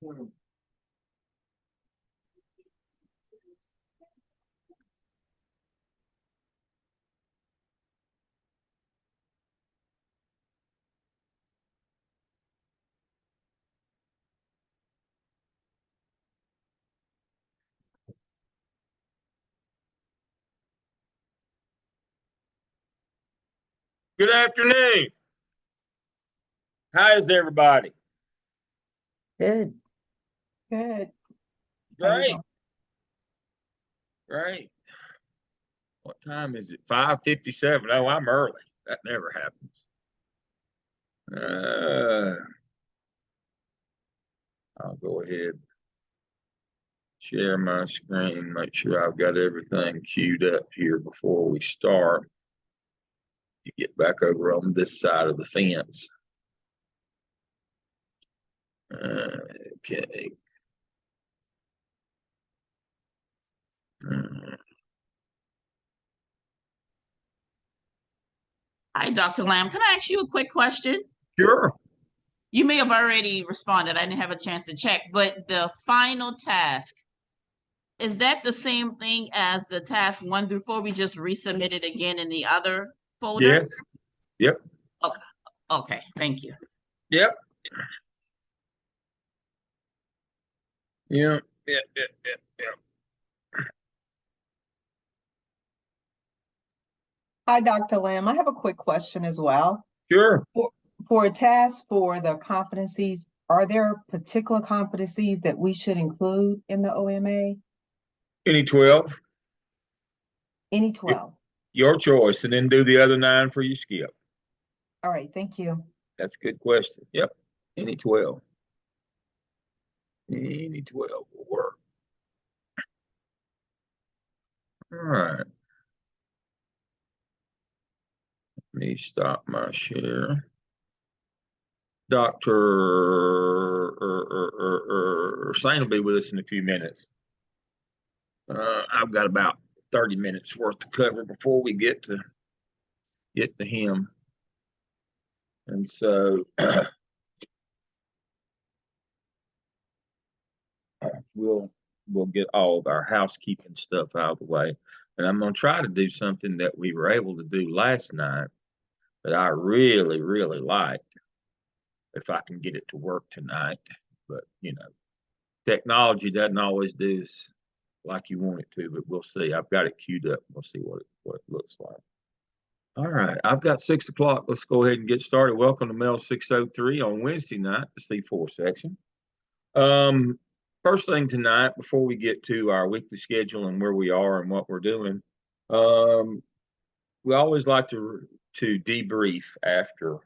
Good afternoon. How is everybody? Good. Good. Great. Great. What time is it? 5:57. Oh, I'm early. That never happens. I'll go ahead, share my screen, make sure I've got everything queued up here before we start. You get back over on this side of the fence. Okay. Hi, Dr. Lamb. Can I ask you a quick question? Sure. You may have already responded. I didn't have a chance to check, but the final task, is that the same thing as the task 1 through 4? We just resubmit it again in the other folder? Yes. Yep. Okay. Okay. Thank you. Yep. Yeah. Hi, Dr. Lamb. I have a quick question as well. Sure. For a task for the competencies, are there particular competencies that we should include in the OMA? Any 12? Any 12? Your choice, and then do the other 9 for you, Skip. All right, thank you. That's a good question. Yep. Any 12. Any 12 will work. All right. Let me stop my share. Dr. Sain will be with us in a few minutes. I've got about 30 minutes worth to cover before we get to him. And so we'll get all of our housekeeping stuff out of the way. And I'm going to try to do something that we were able to do last night that I really, really liked, if I can get it to work tonight. But, technology doesn't always do like you want it to, but we'll see. I've got it queued up. We'll see what it looks like. All right, I've got 6 o'clock. Let's go ahead and get started. Welcome to Mels 603 on Wednesday night, the C4 section. First thing tonight, before we get to our weekly schedule and where we are and what we're doing, we always like to debrief after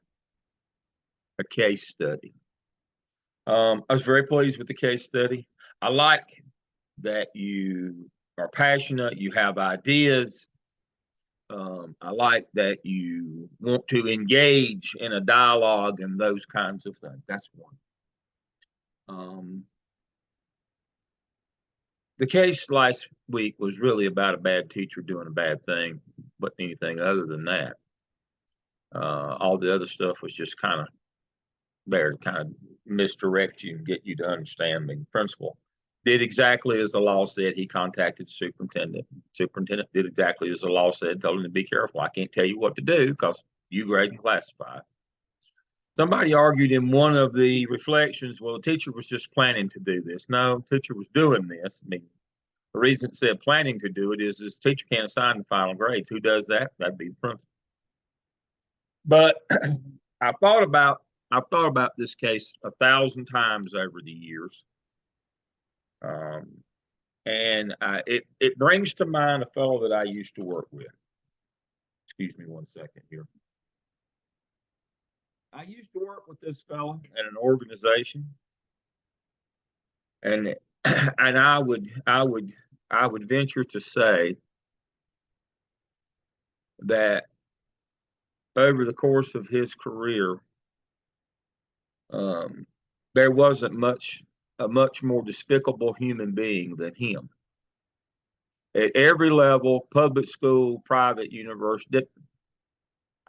a case study. I was very pleased with the case study. I like that you are passionate, you have ideas. I like that you want to engage in a dialogue and those kinds of things. That's one. The case last week was really about a bad teacher doing a bad thing, but anything other than that. All the other stuff was just kind of there to kind of misdirect you and get you to understand the principle. Did exactly as the law said. He contacted the superintendent. Superintendent did exactly as the law said, told him to be careful. I can't tell you what to do because you grade and classify. Somebody argued in one of the reflections, well, the teacher was just planning to do this. No, the teacher was doing this. I mean, the reason it said planning to do it is this teacher can't assign the final grades. Who does that? That'd be the principal. But I've thought about this case 1,000 times over the years. And it brings to mind a fellow that I used to work with. Excuse me 1 second here. I used to work with this fellow at an organization, and I would venture to say that over the course of his career, there wasn't a much more despicable human being than him. At every level, public school, private university,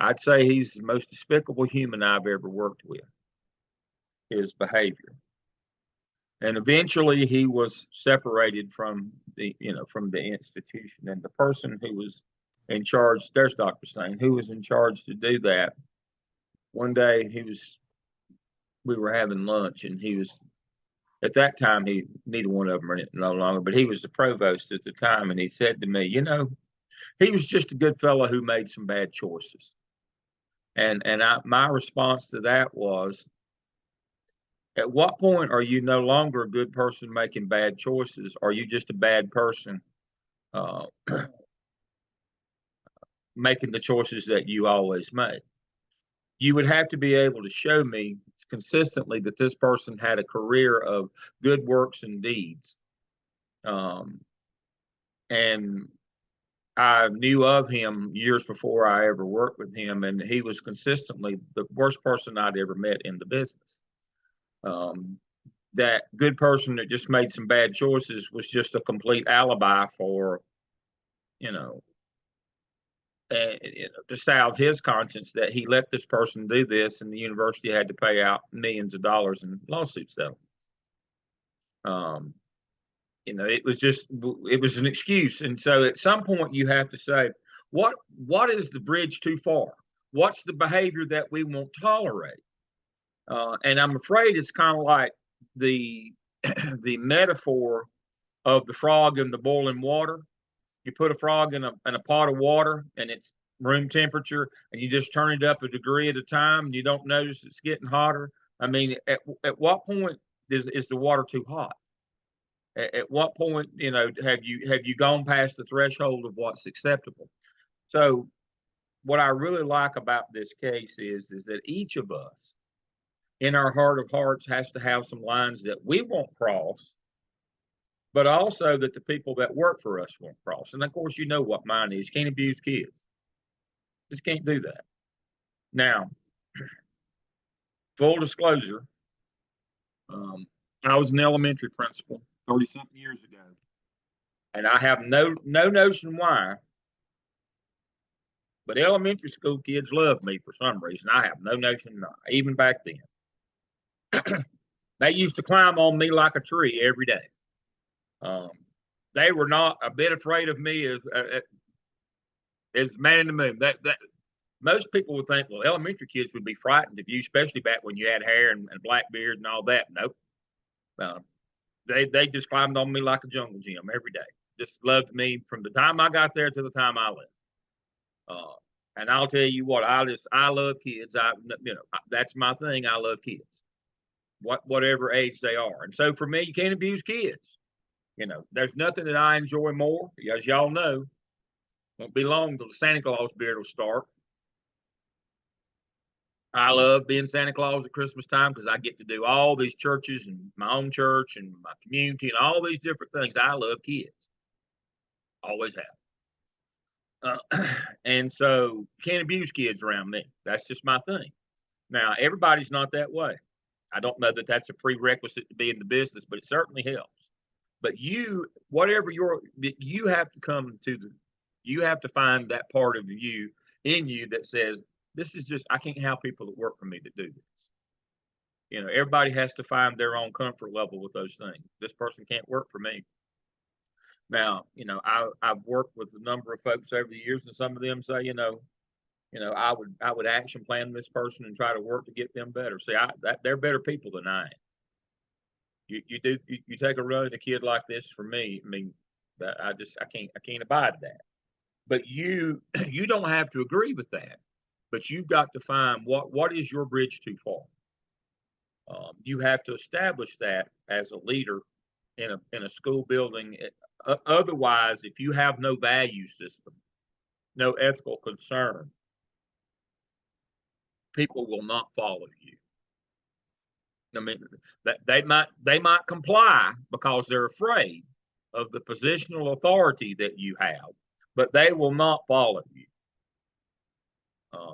I'd say he's the most despicable human I've ever worked with. His behavior. And eventually he was separated from the institution. And the person who was in charge, there's Dr. Stain, who was in charge to do that. One day we were having lunch, and he was, at that time, neither one of them are in it no longer, but he was the provost at the time. And he said to me, he was just a good fellow who made some bad choices. And my response to that was, at what point are you no longer a good person making bad choices? Are you just a bad person uh, making the choices that you always make? You would have to be able to show me consistently that this person had a career of good works and deeds. And I knew of him years before I ever worked with him, and he was consistently the worst person I'd ever met in the business. That good person that just made some bad choices was just a complete alibi for, to salve his conscience that he let this person do this, and the university had to pay out millions of dollars in lawsuit settlements. It was an excuse. And so at some point you have to say, what is the bridge too far? What's the behavior that we won't tolerate? And I'm afraid it's kind of like the the metaphor of the frog in the boiling water. You put a frog in a pot of water, and it's room temperature, and you just turn it up a degree at a time, and you don't notice it's getting hotter. I mean, at what point is the water too hot? At what point, have you gone past the threshold of what's acceptable? So what I really like about this case is that each of us in our heart of hearts has to have some lines that we won't cross, but also that the people that work for us won't cross. And of course, you know what mine is. You can't abuse kids. Just can't do that. Now, full disclosure, I was an elementary principal 30-something years ago. And I have no notion why, but elementary school kids love me for some reason. I have no notion, even back then. They used to climb on me like a tree every day. They were not a bit afraid of me as man in the moon. That most people would think, well, elementary kids would be frightened of you, especially back when you had hair and black beard and all that. Nope. They just climbed on me like a jungle gym every day. Just loved me from the time I got there to the time I left. And I'll tell you what, I love kids. That's my thing. I love kids, whatever age they are. And so for me, you can't abuse kids. There's nothing that I enjoy more, as y'all know. Won't be long till the Santa Claus beard will start. I love being Santa Claus at Christmas time because I get to do all these churches and my own church and my community and all these different things. I love kids. Always have. And so can't abuse kids around me. That's just my thing. Now, everybody's not that way. I don't know that that's a prerequisite to be in the business, but it certainly helps. But you have to find that part of you in you that says, I can't have people that work for me that do this. Everybody has to find their own comfort level with those things. This person can't work for me. Now, I've worked with a number of folks over the years, and some of them say, I would action plan this person and try to work to get them better. See, they're better people than I am. You take a run at a kid like this for me. I mean, I can't abide that. But you don't have to agree with that. But you've got to find what is your bridge too far. You have to establish that as a leader in a school building. Otherwise, if you have no value system, no ethical concern, people will not follow you. I mean, they might comply because they're afraid of the positional authority that you have, but they will not follow you.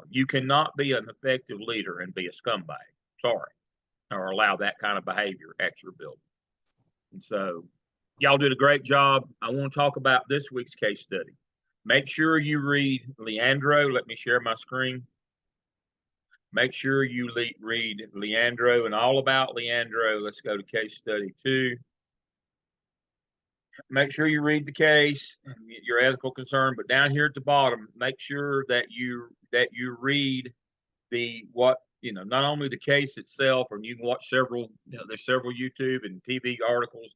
You cannot be an effective leader and be a scumbag. Sorry, or allow that kind of behavior at your building. And so, y'all did a great job. I want to talk about this week's case study. Make sure you read Leandro. Let me share my screen. Make sure you read Leandro and all about Leandro. Let's go to case study 2. Make sure you read the case, your ethical concern, but down here at the bottom, make sure that you read not only the case itself, and you can watch several, there's several YouTube and TV articles.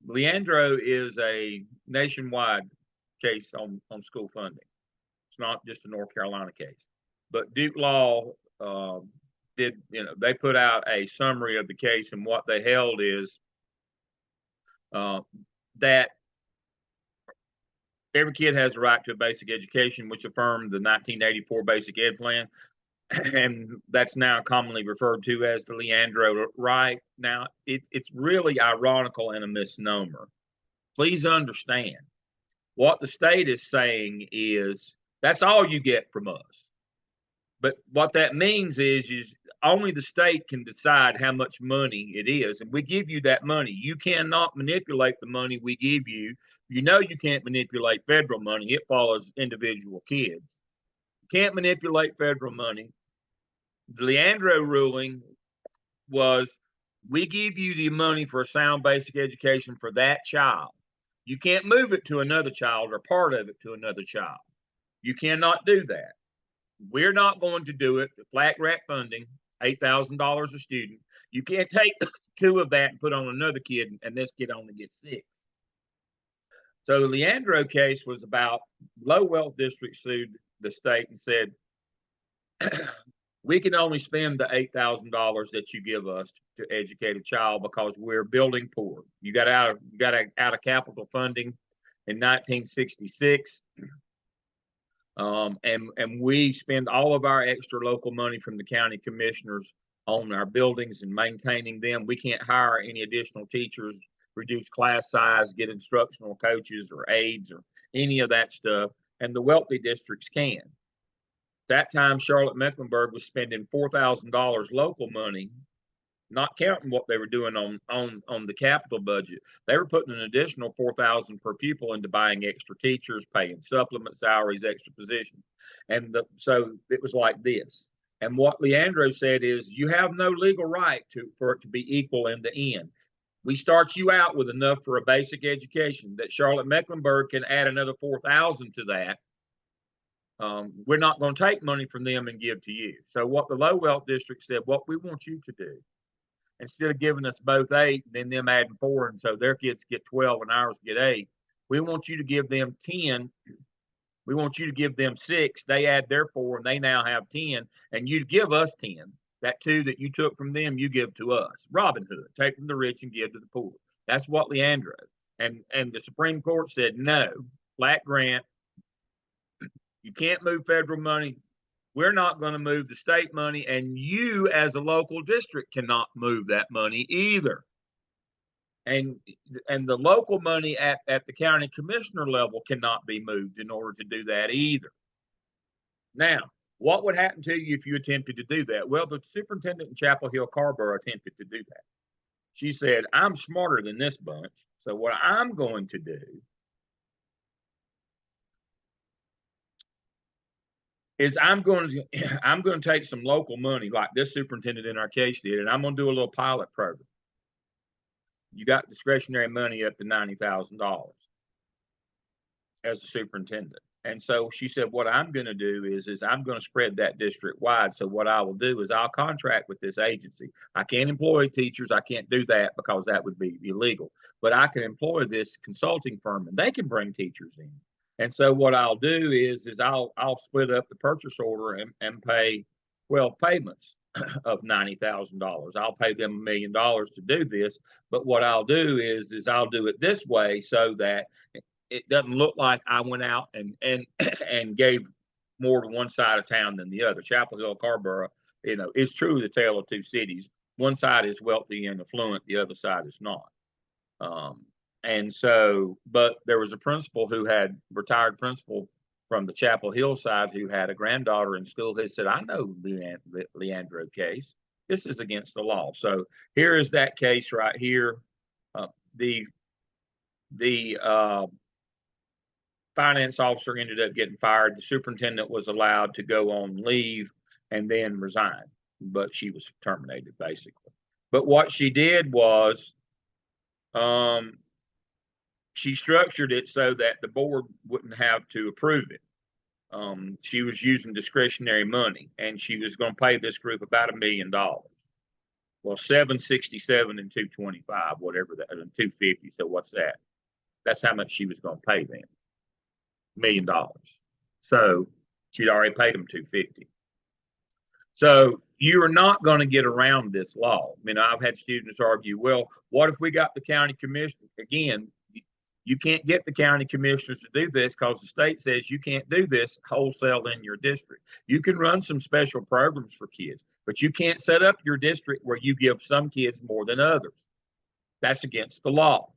Leandro is a nationwide case on school funding. It's not just a North Carolina case. But Duke Law they put out a summary of the case, and what they held is that every kid has a right to a basic education, which affirmed the 1984 Basic Ed Plan. And that's now commonly referred to as the Leandro right. Now, it's really ironical and a misnomer. Please understand, what the state is saying is that's all you get from us. But what that means is only the state can decide how much money it is, and we give you that money. You cannot manipulate the money we give you. You can't manipulate federal money. It follows individual kids. You can't manipulate federal money. The Leandro ruling was, we give you the money for a sound basic education for that child. You can't move it to another child or part of it to another child. You cannot do that. We're not going to do it. The flat rate funding, $8,000 a student. You can't take 2 of that and put on another kid, and this kid only gets 6. So the Leandro case was about low wealth districts sued the state and said, we can only spend the $8,000 that you give us to educate a child because we're building poor. You got out of capital funding in 1966. And we spend all of our extra local money from the county commissioners on our buildings and maintaining them. We can't hire any additional teachers, reduce class size, get instructional coaches or aides or any of that stuff. And the wealthy districts can. That time, Charlotte Mecklenburg was spending $4,000 local money, not counting what they were doing on the capital budget. They were putting an additional $4,000 per pupil into buying extra teachers, paying supplement salaries, extra positions. And so it was like this. And what Leandro said is, you have no legal right for it to be equal in the end. We start you out with enough for a basic education that Charlotte Mecklenburg can add another $4,000 to that. We're not going to take money from them and give to you. So what the low wealth district said, what we want you to do, instead of giving us both 8, then them adding 4, and so their kids get 12 and ours get 8, we want you to give them 10. We want you to give them 6. They add their 4, and they now have 10, and you give us 10. That 2 that you took from them, you give to us. Robin Hood, take from the rich and give to the poor. That's what Leandro. And the Supreme Court said, no, flat grant. You can't move federal money. We're not going to move the state money, and you as a local district cannot move that money either. And the local money at the county commissioner level cannot be moved in order to do that either. Now, what would happen to you if you attempted to do that? Well, the superintendent in Chapel Hill Carrboro attempted to do that. She said, I'm smarter than this bunch, so what I'm going to do is I'm going to take some local money like this superintendent in our case did, and I'm going to do a little pilot program. You got discretionary money up to $90,000 as a superintendent. And so she said, what I'm going to do is I'm going to spread that district wide. So what I will do is I'll contract with this agency. I can't employ teachers. I can't do that because that would be illegal. But I can employ this consulting firm, and they can bring teachers in. And so what I'll do is I'll split up the purchase order and pay 12 payments of $90,000. I'll pay them $1 million to do this. But what I'll do is I'll do it this way so that it doesn't look like I went out and gave more to one side of town than the other. Chapel Hill, Carrboro, is truly the tale of two cities. One side is wealthy and affluent, the other side is not. And so, but there was a principal retired principal from the Chapel Hill side who had a granddaughter in school who said, I know the Leandro case. This is against the law. So here is that case right here. The finance officer ended up getting fired. The superintendent was allowed to go on leave, and then resigned, but she was terminated basically. But what she did was, she structured it so that the board wouldn't have to approve it. She was using discretionary money, and she was going to pay this group about $1 million. Well, 767 and 225, whatever that, and 250. So what's that? That's how much she was going to pay them. $1 million. So she'd already paid them 250. So you are not going to get around this law. I mean, I've had students argue, well, what if we got the county commissioner? Again, you can't get the county commissioners to do this because the state says you can't do this wholesale in your district. You can run some special programs for kids, but you can't set up your district where you give some kids more than others. That's against the law.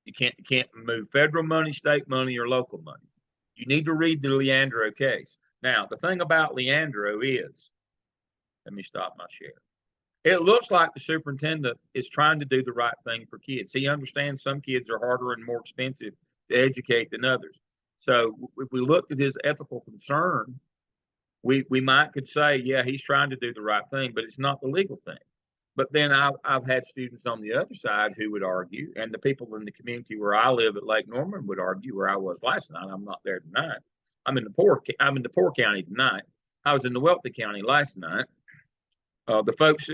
You can't move federal money, state money, or local money. You need to read the Leandro case. Now, the thing about Leandro is, let me stop my share. It looks like the superintendent is trying to do the right thing for kids. He understands some kids are harder and more expensive to educate than others. So if we look at his ethical concern, we might could say, yeah, he's trying to do the right thing, but it's not the legal thing. But then I've had students on the other side who would argue, and the people in the community where I live at Lake Norman would argue, where I was last night. I'm not there tonight. I'm in the poor county tonight. I was in the wealthy county last night. The folks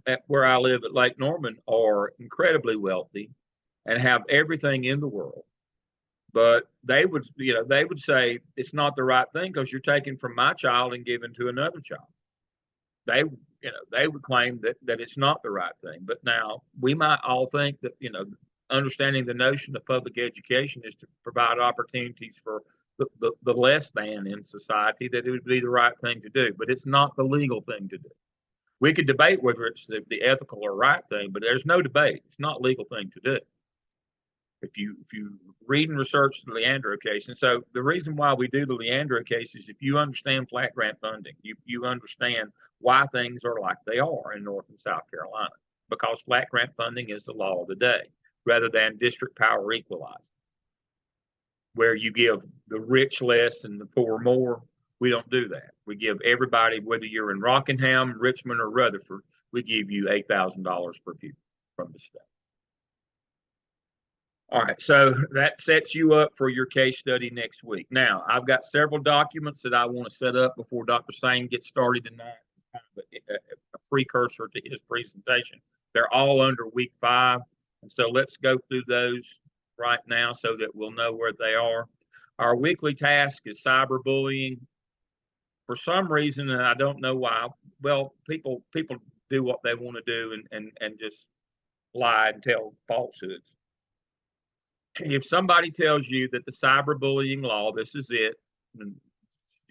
at where I live at Lake Norman are incredibly wealthy and have everything in the world. But they would say it's not the right thing because you're taking from my child and giving to another child. They would claim that it's not the right thing. But now we might all think that, understanding the notion of public education is to provide opportunities for the less than in society, that it would be the right thing to do. But it's not the legal thing to do. We could debate whether it's the ethical or right thing, but there's no debate. It's not a legal thing to do. If you read and research the Leandro case, and so the reason why we do the Leandro case is if you understand flat grant funding, you understand why things are like they are in North and South Carolina, because flat grant funding is the law of the day, rather than district power equalizing, where you give the rich less and the poor more. We don't do that. We give everybody, whether you're in Rockingham, Richmond, or Rutherford, we give you $8,000 per pupil from the state. All right, so that sets you up for your case study next week. Now, I've got several documents that I want to set up before Dr. Sane gets started tonight, kind of a precursor to his presentation. They're all under week 5, and so let's go through those right now so that we'll know where they are. Our weekly task is cyberbullying. For some reason, and I don't know why, well, people do what they want to do and just lie and tell falsehoods. If somebody tells you that the cyberbullying law, this is it,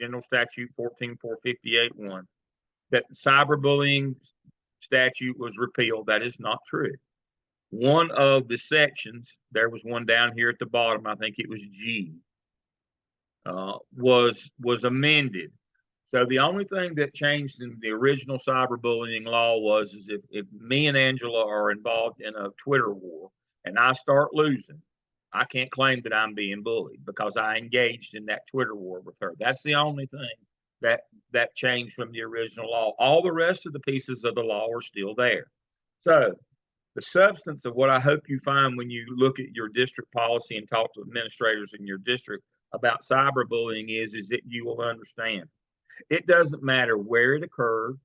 General Statute 14.458.1, that the cyberbullying statute was repealed, that is not true. One of the sections, there was one down here at the bottom, I think it was G, was amended. So the only thing that changed in the original cyberbullying law was if me and Angela are involved in a Twitter war and I start losing, I can't claim that I'm being bullied because I engaged in that Twitter war with her. That's the only thing that changed from the original law. All the rest of the pieces of the law are still there. So the substance of what I hope you find when you look at your district policy and talk to administrators in your district about cyberbullying is that you will understand. It doesn't matter where it occurred.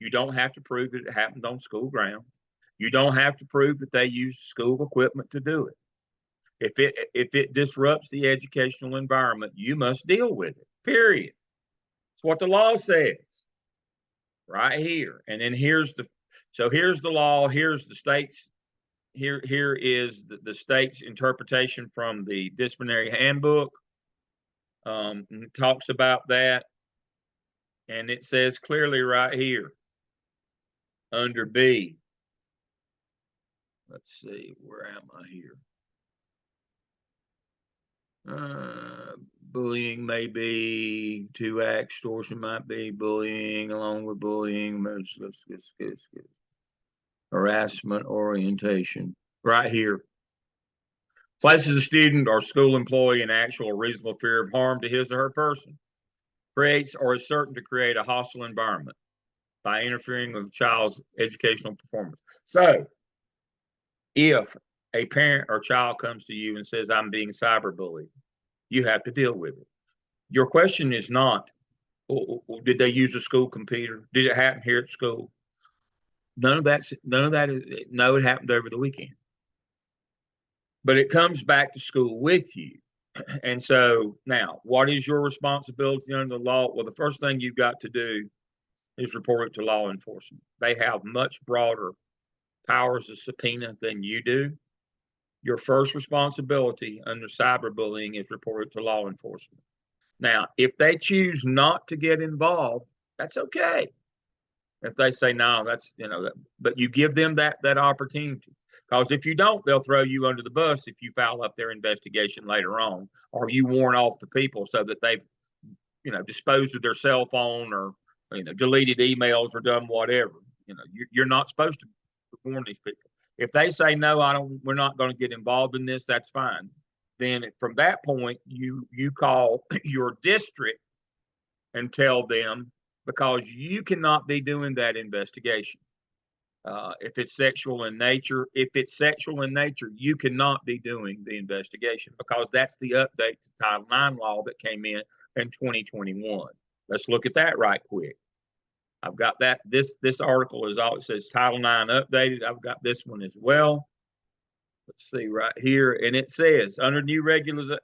You don't have to prove that it happened on school grounds. You don't have to prove that they used school equipment to do it. If it disrupts the educational environment, you must deal with it, period. It's what the law says right here. And then here's the law, here's the state's, here is the state's interpretation from the disciplinary handbook. It talks about that. And it says clearly right here under B. Let's see, where am I here? Bullying may be 2 acts, extortion might be bullying, along with bullying, harassment, orientation. Right here. Places a student or school employee in actual or reasonable fear of harm to his or her person. creates or is certain to create a hostile environment by interfering with a child's educational performance. So if a parent or child comes to you and says, I'm being cyberbullied, you have to deal with it. Your question is not, did they use a school computer? Did it happen here at school? None of that is, no, it happened over the weekend. But it comes back to school with you. And so now, what is your responsibility under the law? Well, the first thing you've got to do is report it to law enforcement. They have much broader powers of subpoena than you do. Your first responsibility under cyberbullying is report it to law enforcement. Now, if they choose not to get involved, that's okay. If they say no, that's but you give them that opportunity. Because if you don't, they'll throw you under the bus if you foul up their investigation later on, or you warn off the people so that they've disposed of their cell phone or deleted emails or done whatever. You're not supposed to warn these people. If they say no, we're not going to get involved in this, that's fine. Then from that point, you call your district and tell them, because you cannot be doing that investigation. If it's sexual in nature, you cannot be doing the investigation, because that's the update to Title IX law that came in 2021. Let's look at that right quick. I've got that. This article is all, it says Title IX updated. I've got this one as well. Let's see right here. And it says, under new regulations,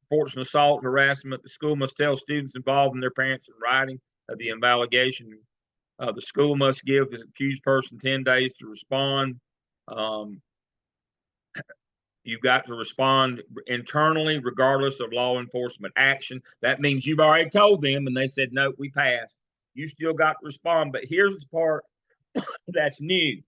reports of assault and harassment, the school must tell students involved and their parents in writing of the allegation. The school must give the accused person 10 days to respond. You've got to respond internally, regardless of law enforcement action. That means you've already told them and they said, no, we passed. You still got to respond. But here's the part that's new.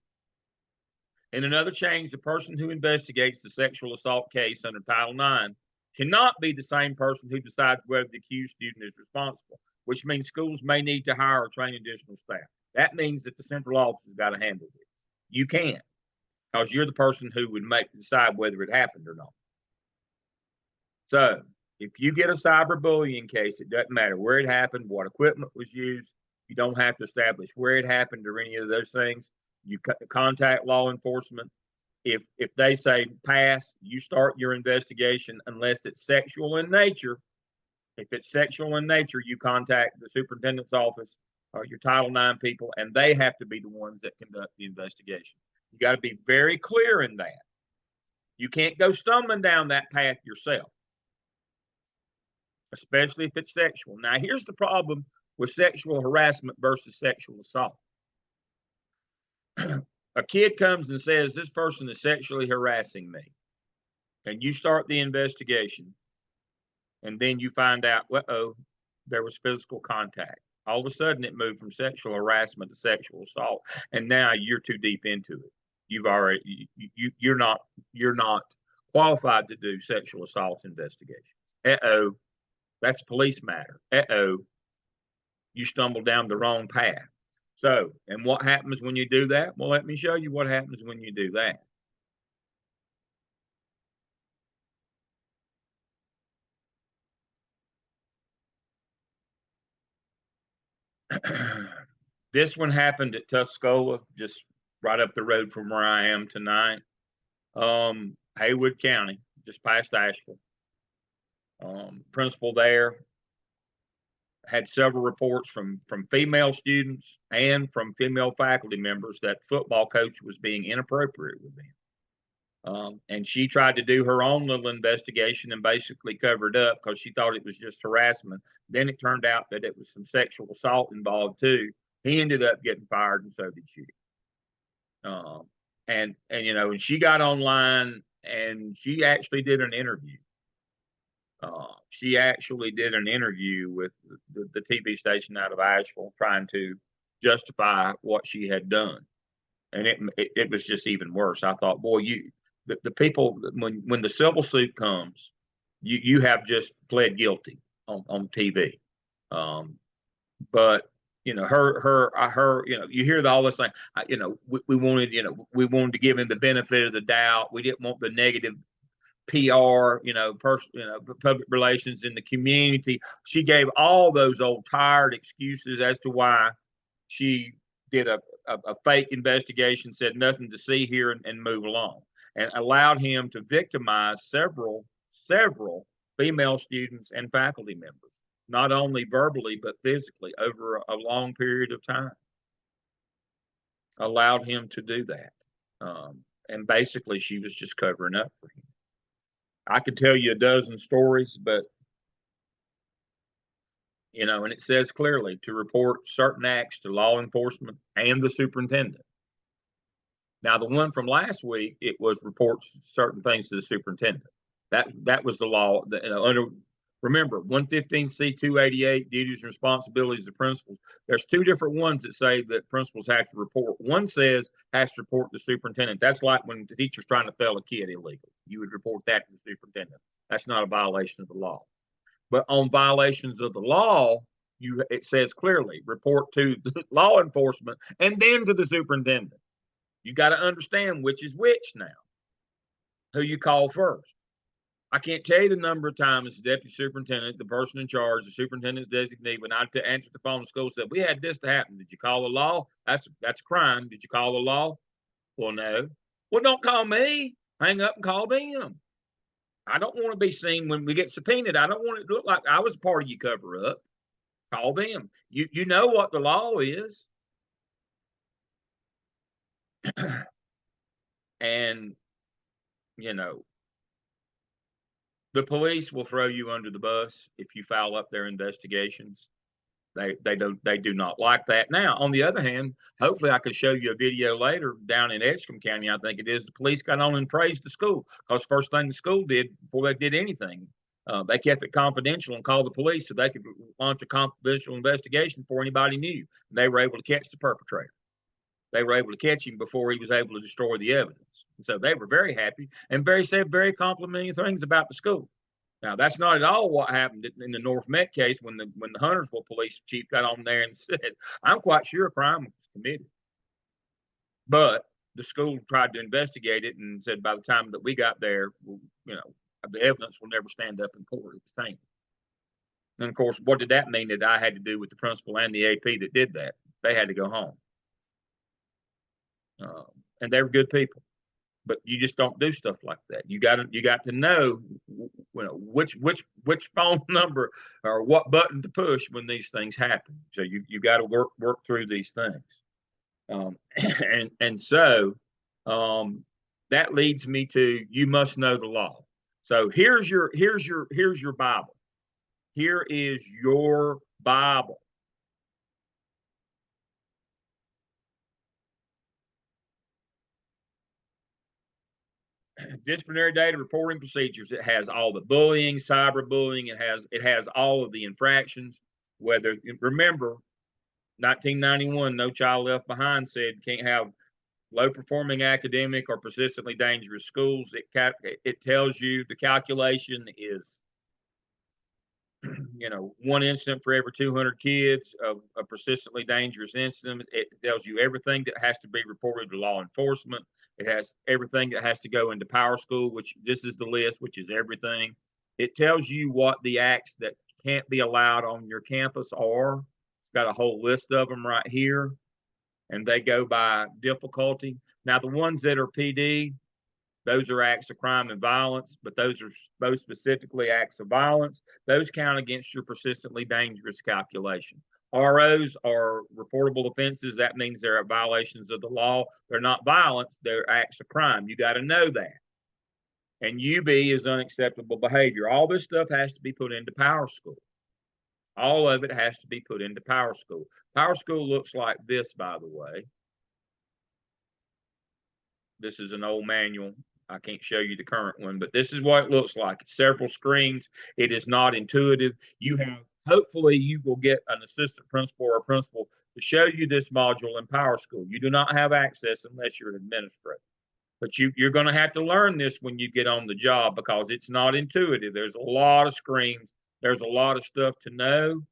In another change, the person who investigates the sexual assault case under Title IX cannot be the same person who decides whether the accused student is responsible, which means schools may need to hire or train additional staff. That means that the central office has got to handle this. You can't, because you're the person who would decide whether it happened or not. So if you get a cyberbullying case, it doesn't matter where it happened, what equipment was used. You don't have to establish where it happened or any of those things. You contact law enforcement. If they say pass, you start your investigation unless it's sexual in nature. If it's sexual in nature, you contact the superintendent's office or your Title IX people, and they have to be the ones that conduct the investigation. You got to be very clear in that. You can't go stumbling down that path yourself, especially if it's sexual. Now, here's the problem with sexual harassment versus sexual assault. A kid comes and says, this person is sexually harassing me. And you start the investigation. And then you find out, there was physical contact. All of a sudden, it moved from sexual harassment to sexual assault. And now you're too deep into it. You're not qualified to do sexual assault investigations. That's a police matter. You stumbled down the wrong path. So, and what happens when you do that? Well, let me show you what happens when you do that. This one happened at Tuscola, just right up the road from where I am tonight. Haywood County, just past Asheville. Principal there had several reports from female students and from female faculty members that football coach was being inappropriate with them. And she tried to do her own little investigation and basically covered up because she thought it was just harassment. Then it turned out that it was some sexual assault involved too. He ended up getting fired, and so did she. And she got online and she actually did an interview. She actually did an interview with the TV station out of Asheville, trying to justify what she had done, and it was just even worse. I thought, boy, the people, when the civil suit comes, you have just pled guilty on TV. But you hear all this thing. We wanted to give him the benefit of the doubt. We didn't want the negative PR, public relations in the community. She gave all those old tired excuses as to why she did a fake investigation, said nothing to see here, and move along, and allowed him to victimize several female students and faculty members, not only verbally but physically over a long period of time. Allowed him to do that. And basically she was just covering up for him. I could tell you a dozen stories, but and it says clearly to report certain acts to law enforcement and the superintendent. Now, the one from last week, it was report certain things to the superintendent. That was the law. Remember, 115C 288, duties and responsibilities of principals. There's two different ones that say that principals have to report. One says has to report to the superintendent. That's like when the teacher's trying to fail a kid illegal. You would report that to the superintendent. That's not a violation of the law. But on violations of the law, it says clearly report to the law enforcement and then to the superintendent. You got to understand which is which now. Who you call first. I can't tell you the number of times the deputy superintendent, the person in charge, the superintendent's designee, when I answered the phone to school, said, "We had this to happen. Did you call the law? That's a crime. Did you call the law?" Well, no. Well, don't call me. Hang up and call them. I don't want to be seen when we get subpoenaed. I don't want it to look like I was part of your cover up. Call them. You know what the law is. And the police will throw you under the bus if you foul up their investigations. They do not like that. Now, on the other hand, hopefully I could show you a video later down in Edgecombe County, I think it is, the police got on and praised the school, because first thing the school did before they did anything, they kept it confidential and called the police so they could launch a confidential investigation before anybody knew. They were able to catch the perpetrator. They were able to catch him before he was able to destroy the evidence. And so they were very happy and said very complimentary things about the school. Now, that's not at all what happened in the North Met case when the Huntersville police chief got on there and said, "I'm quite sure a crime was committed." But the school tried to investigate it and said by the time that we got there, the evidence will never stand up in court. It was tainted. And of course, what did that mean that I had to do with the principal and the AP that did that? They had to go home. And they were good people. But you just don't do stuff like that. You got to know, which phone number or what button to push when these things happen. So you got to work through these things, and so that leads me to you must know the law. So here's your Bible. Here is your Bible. Disciplinary data reporting procedures. It has all the bullying, cyberbullying. It has all of the infractions. Remember, 1991, No Child Left Behind said can't have low performing academic or persistently dangerous schools. It tells you the calculation is one incident for every 200 kids of a persistently dangerous incident. It tells you everything that has to be reported to law enforcement. It has everything that has to go into Power School, which this is the list, which is everything. It tells you what the acts that can't be allowed on your campus are. It's got a whole list of them right here, and they go by difficulty. Now, the ones that are PD, those are acts of crime and violence, but those specifically acts of violence. Those count against your persistently dangerous calculation. ROs are reportable offenses. That means they're violations of the law. They're not violence, they're acts of crime. You got to know that. And UB is unacceptable behavior. All this stuff has to be put into Power School. All of it has to be put into Power School. Power School looks like this, by the way. This is an old manual. I can't show you the current one, but this is what it looks like. It's several screens. It is not intuitive. Hopefully you will get an assistant principal or a principal to show you this module in Power School. You do not have access unless you're an administrator. But you're going to have to learn this when you get on the job because it's not intuitive. There's a lot of screens. There's a lot of stuff to know.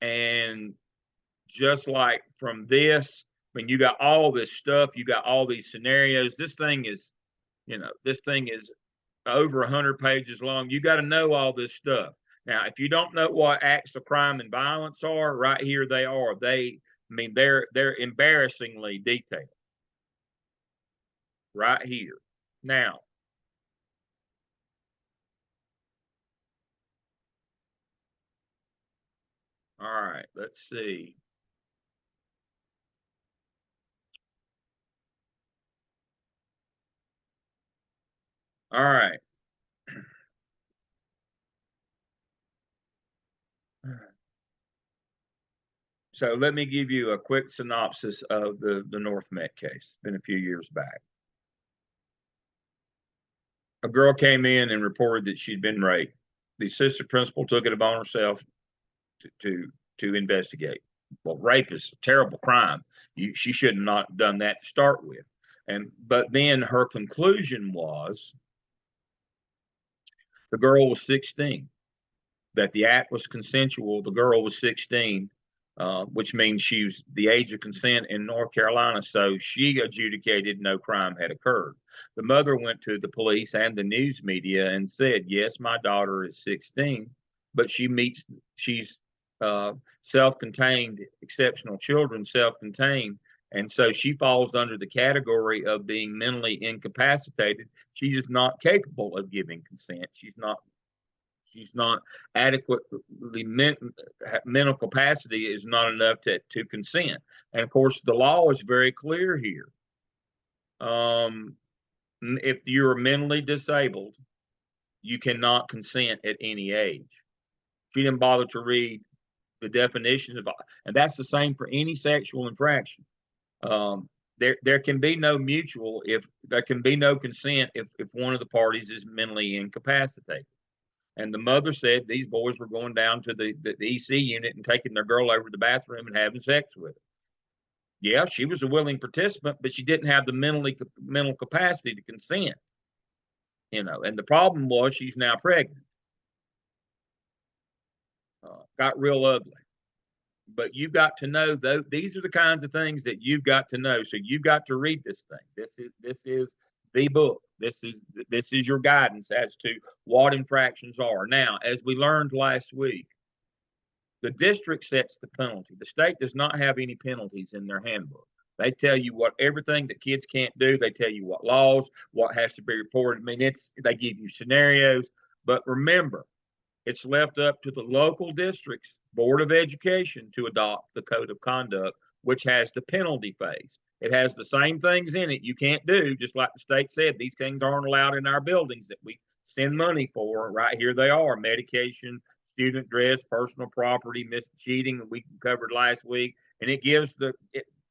And just like from this, when you got all this stuff, you got all these scenarios. This thing is You know, this thing is over 100 pages long. You got to know all this stuff. Now, if you don't know what acts of crime and violence are, right here they are. They're embarrassingly detailed. Right here. Now, all right, let's see. All right. So let me give you a quick synopsis of the North Met case. It's been a few years back. A girl came in and reported that she'd been raped. The assistant principal took it upon herself to investigate. Well, rape is a terrible crime. She should have not done that to start with. But then her conclusion was the girl was 16, that the act was consensual. The girl was 16, which means she was the age of consent in North Carolina. So she adjudicated no crime had occurred. The mother went to the police and the news media and said, yes, my daughter is 16, but she's self-contained, exceptional children, self-contained. And so she falls under the category of being mentally incapacitated. She is not capable of giving consent. She's not adequately mental capacity is not enough to consent. And of course, the law is very clear here. If you're mentally disabled, you cannot consent at any age. She didn't bother to read the definition of, and that's the same for any sexual infraction. There can be no mutual if there can be no consent if one of the parties is mentally incapacitated. And the mother said these boys were going down to the EC unit and taking their girl over to the bathroom and having sex with her. Yeah, she was a willing participant, but she didn't have the mental capacity to consent. You know, and the problem was she's now pregnant. Got real ugly. But you've got to know though these are the kinds of things that you've got to know. So you've got to read this thing. This is the book. This is your guidance as to what infractions are. Now, as we learned last week, the district sets the penalty. The state does not have any penalties in their handbook. They tell you what everything that kids can't do. They tell you what laws, what has to be reported. I mean, they give you scenarios. But remember, it's left up to the local district's Board of Education to adopt the code of conduct, which has the penalty phase. It has the same things in it you can't do, just like the state said, these things aren't allowed in our buildings that we send money for. Right here they are: medication, student dress, personal property, cheating, we covered last week. And it gives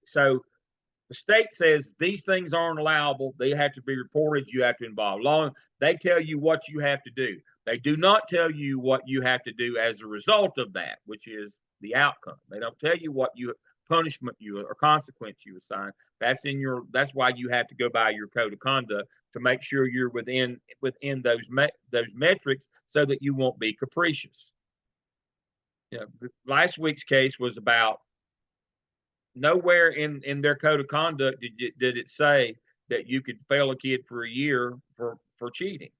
so the state says these things aren't allowable. They have to be reported. You have to involve law. They tell you what you have to do. They do not tell you what you have to do as a result of that, which is the outcome. They don't tell you what punishment you or consequence you assign. That's why you have to go by your code of conduct to make sure you're within those metrics so that you won't be capricious. You know, last week's case was about nowhere in their code of conduct did it say that you could fail a kid for a year for cheating.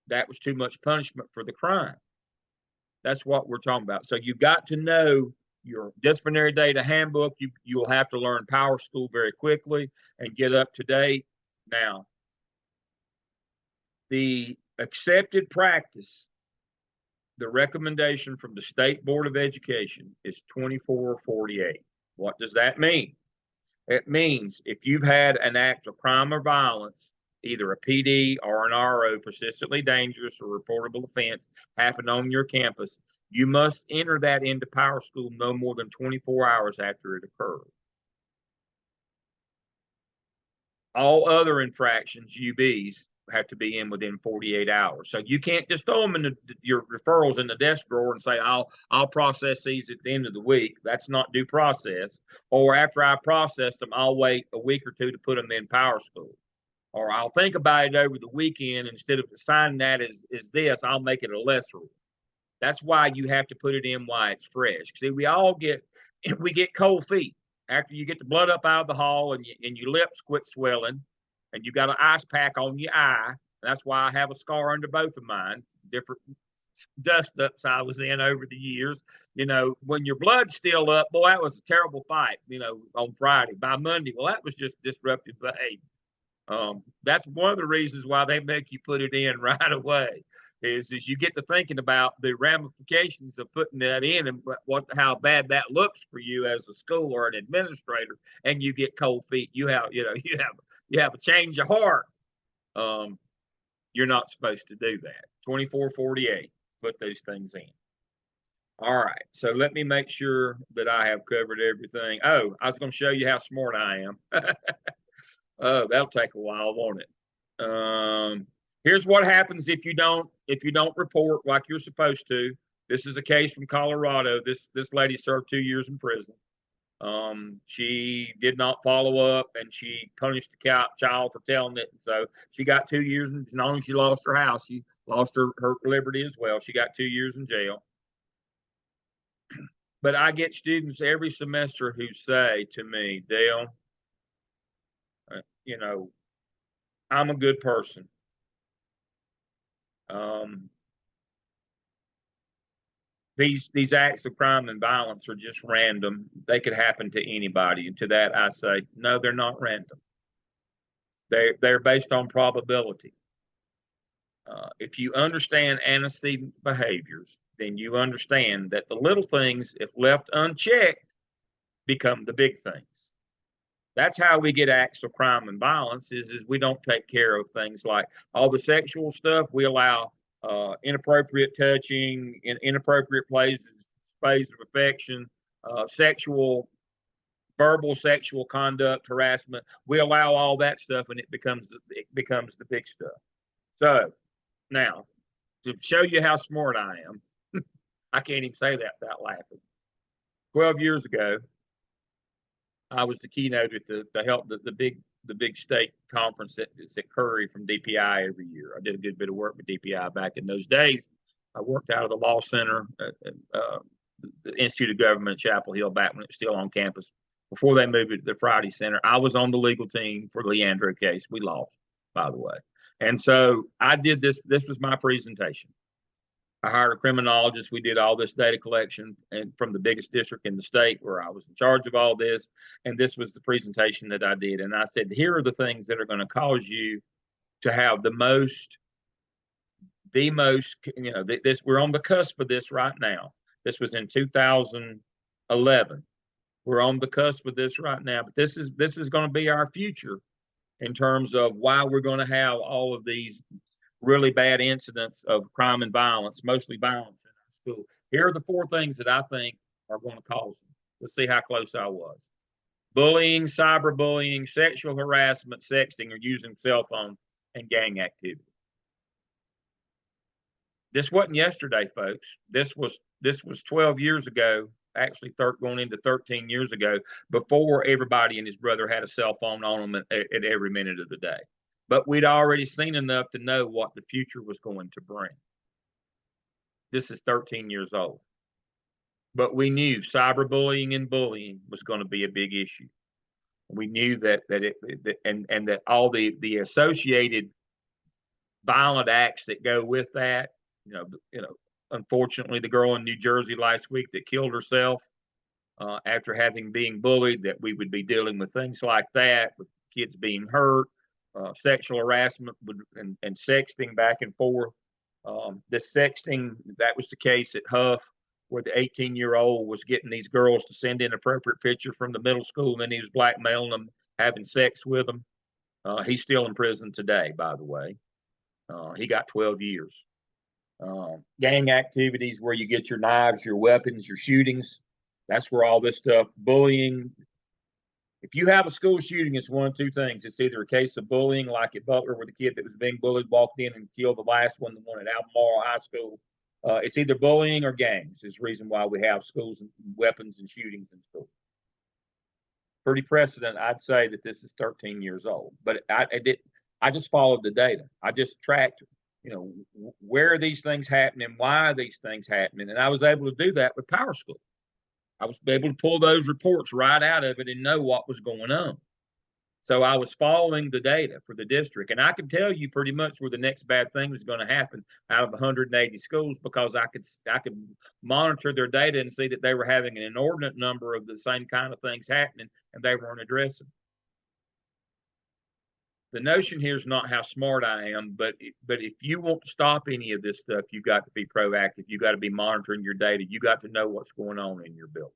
That was too much punishment for the crime. That's what we're talking about. So you've got to know your disciplinary data handbook. You'll have to learn Power School very quickly and get up to date. Now, the accepted practice, the recommendation from the State Board of Education is 2448. What does that mean? It means if you've had an act of crime or violence, either a PD or an RO, persistently dangerous or reportable offense, happen on your campus, you must enter that into Power School no more than 24 hours after it occurred. All other infractions, UBs, have to be in within 48 hours. So you can't just throw them in your referrals in the desk drawer and say, I'll process these at the end of the week. That's not due process. Or after I process them, I'll wait a week or two to put them in Power School. Or I'll think about it over the weekend. Instead of assigning that as this, I'll make it a lesser one. That's why you have to put it in while it's fresh. See, we get cold feet after you get the blood up out of the hall and your lips quit swelling. and you got an ice pack on your eye. That's why I have a scar under both of mine, different dust ups I was in over the years. When your blood's still up, boy, that was a terrible fight, on Friday. By Monday, well, that was just disruptive behavior. That's one of the reasons why they make you put it in right away. Is you get to thinking about the ramifications of putting that in and how bad that looks for you as a school or an administrator, and you get cold feet. You have a change of heart. You're not supposed to do that. 2448, put those things in. All right, so let me make sure that I have covered everything. Oh, I was going to show you how smart I am. Oh, that'll take a while, won't it? Here's what happens if you don't report like you're supposed to. This is a case from Colorado. This lady served 2 years in prison. She did not follow up, and she punished the child for telling it. So she got 2 years, and as long as she lost her house, she lost her liberty as well. She got 2 years in jail. But I get students every semester who say to me, Dale, I'm a good person. These acts of crime and violence are just random. They could happen to anybody. And to that, I say, no, they're not random. They're based on probability. If you understand antecedent behaviors, then you understand that the little things, if left unchecked, become the big things. That's how we get acts of crime and violence is we don't take care of things like all the sexual stuff. We allow inappropriate touching in inappropriate places, space of affection, verbal sexual conduct, harassment. We allow all that stuff, and it becomes the big stuff. So now, to show you how smart I am, I can't even say that without laughing. 12 years ago, I was the keynote at the big state conference that's at Curry from DPI every year. I did a good bit of work with DPI back in those days. I worked out of the law center at the Institute of Government, Chapel Hill, back when it was still on campus. Before they moved it to the Friday Center, I was on the legal team for the Leandro case. We lost, by the way. And so I did this. This was my presentation. I hired a criminologist. We did all this data collection and from the biggest district in the state where I was in charge of all this. And this was the presentation that I did. And I said, here are the things that are going to cause you to have the most, this, we're on the cusp of this right now. This was in 2011. We're on the cusp of this right now, but this is going to be our future in terms of why we're going to have all of these really bad incidents of crime and violence, mostly violence in our school. Here are the 4 things that I think are going to cause them. Let's see how close I was. Bullying, cyberbullying, sexual harassment, sexting, or using cell phone, and gang activity. This wasn't yesterday, folks. This was 12 years ago, actually going into 13 years ago, before everybody and his brother had a cell phone on them at every minute of the day. But we'd already seen enough to know what the future was going to bring. This is 13 years old. But we knew cyberbullying and bullying was going to be a big issue. We knew that all the associated violent acts that go with that, unfortunately, the girl in New Jersey last week that killed herself after having been bullied, that we would be dealing with things like that, with kids being hurt. Sexual harassment and sexting back and forth. The sexting, that was the case at Huff, where the 18-year-old was getting these girls to send in appropriate pictures from the middle school, and then he was blackmailing them, having sex with them. He's still in prison today, by the way. He got 12 years. Gang activities where you get your knives, your weapons, your shootings. That's where all this stuff, bullying. If you have a school shooting, it's one of 2 things. It's either a case of bullying, like at Butler, where the kid that was being bullied walked in and killed the last one, the one at Albemarle High School. It's either bullying or gangs. Is the reason why we have schools and weapons and shootings in schools. Pretty precedent, I'd say that this is 13 years old. But I just followed the data. I just tracked, where are these things happening? Why are these things happening? And I was able to do that with Power School. I was able to pull those reports right out of it and know what was going on. So I was following the data for the district, and I could tell you pretty much where the next bad thing was going to happen out of 180 schools, because I could monitor their data and see that they were having an inordinate number of the same kind of things happening, and they weren't addressing. The notion here is not how smart I am, but if you want to stop any of this stuff, you got to be proactive. You got to be monitoring your data. You got to know what's going on in your building.